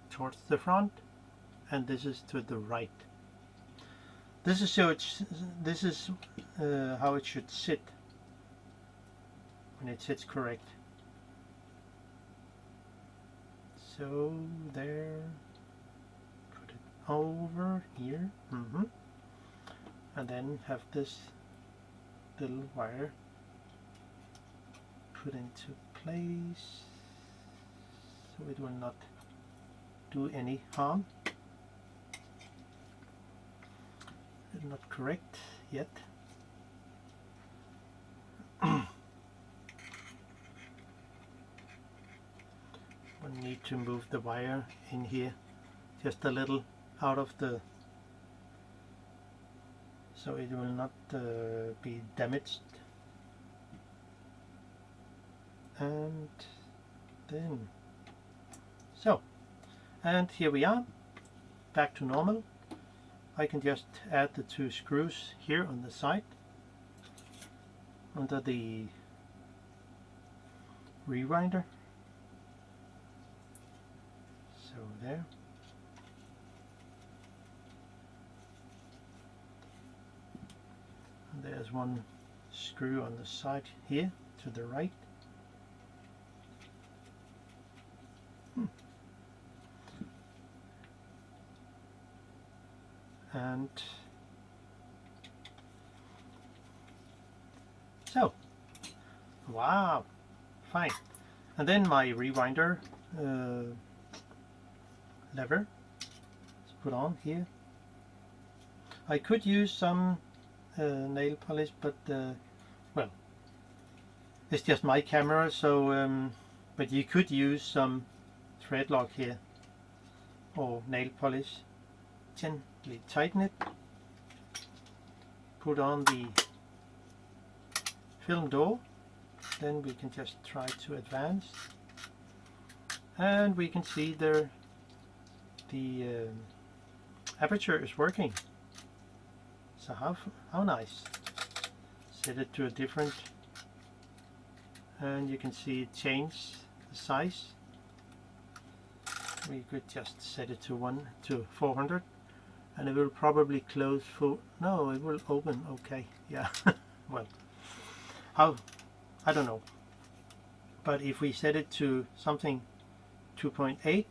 towards the front, and this is to the right. This is how it should sit when it sits correct. So there, put it over here, and then have this little wire put into place so it will not do any harm. It's not correct yet. We need to move the wire in here just a little out of the, so it will not be damaged. And then, so, and here we are, back to normal. I can just add the 2 screws here on the side under the rewinder. So there. And there's 1 screw on the side here to the right. And so, wow, fine. And then my rewinder lever is put on here. I could use some nail polish, but well, it's just my camera, so but you could use some thread lock here or nail polish. Gently tighten it, put on the film door, then we can just try to advance, and we can see the aperture is working. So how nice. Set it to a different, and you can see it change the size. We could just set it to 400. And it will probably close full. No, it will open. Okay, yeah. Well, I don't know. But if we set it to something 2.8,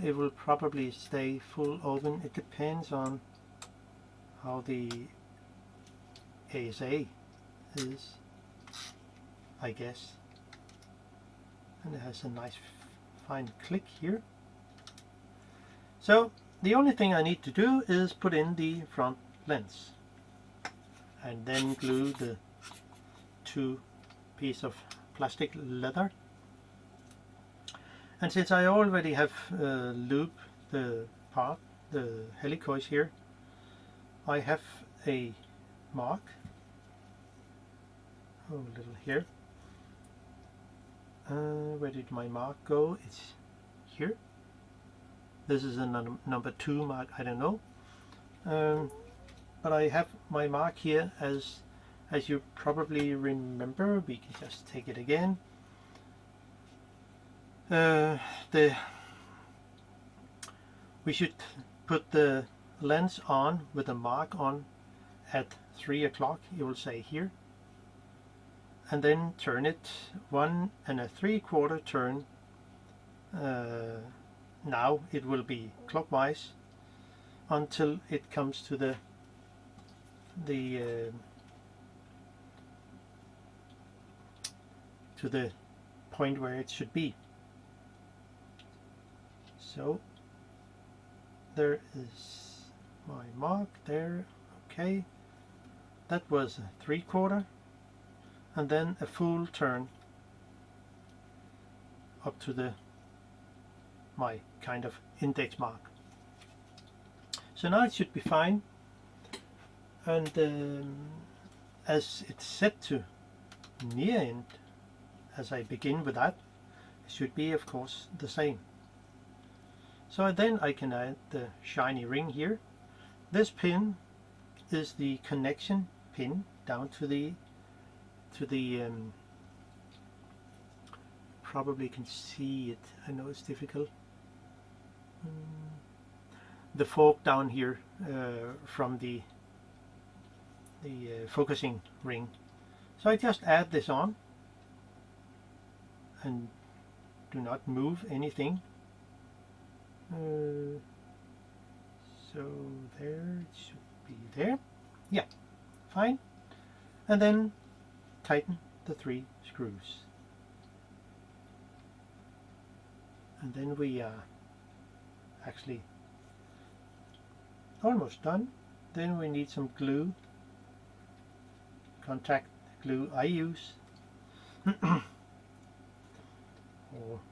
it will probably stay full open. It depends on how the ASA is, I guess. And it has a nice fine click here. So the only thing I need to do is put in the front lens and then glue the 2 pieces of plastic leather. And since I already have looped the part, the helicoils here, I have a mark, a little here. Where did my mark go? It's here. This is a number 2 mark, I don't know. But I have my mark here, as you probably remember. We can just take it again. We should put the lens on with a mark on at 3 o'clock, you will say here. And then turn it 1 3/4 turn. Now it will be clockwise until it comes to the point where it should be. So there is my mark there. Okay, that was a 3/4, and then a full turn up to my kind of index mark. So now it should be fine, and as it's set to near end, as I begin with that, it should be of course the same. So then I can add the shiny ring here. This pin is the connection pin down to the probably can see it, I know it's difficult, the fork down here from the focusing ring. So I just add this on and do not move anything. So there, it should be there. Yeah, fine. And then tighten the 3 screws. And then we are actually almost done. Then we need some glue, contact glue I use, or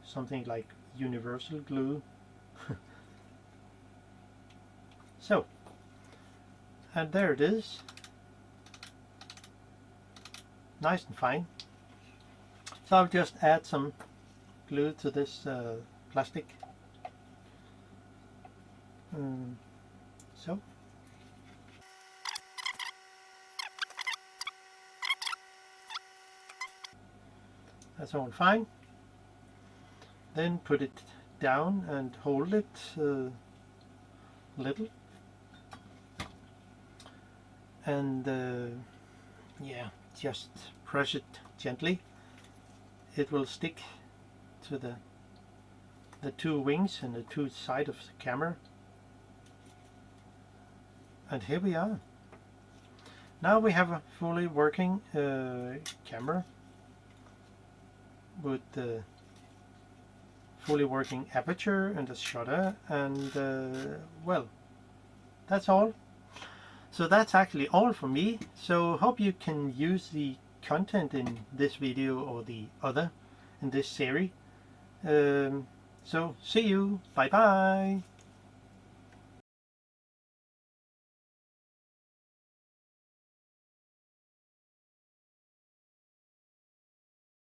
something like universal glue. So, and there it is, nice and fine. So I'll just add some glue to this plastic. So that's all fine. Then put it down and hold it a little, and yeah, just press it gently. It will stick to the 2 wings and the 2 sides of the camera. And here we are. Now we have a fully working camera with the fully working aperture and a shutter, and well, that's all. So that's actually all for me. So hope you can use the content in this video or the other in this series. So see you, bye bye.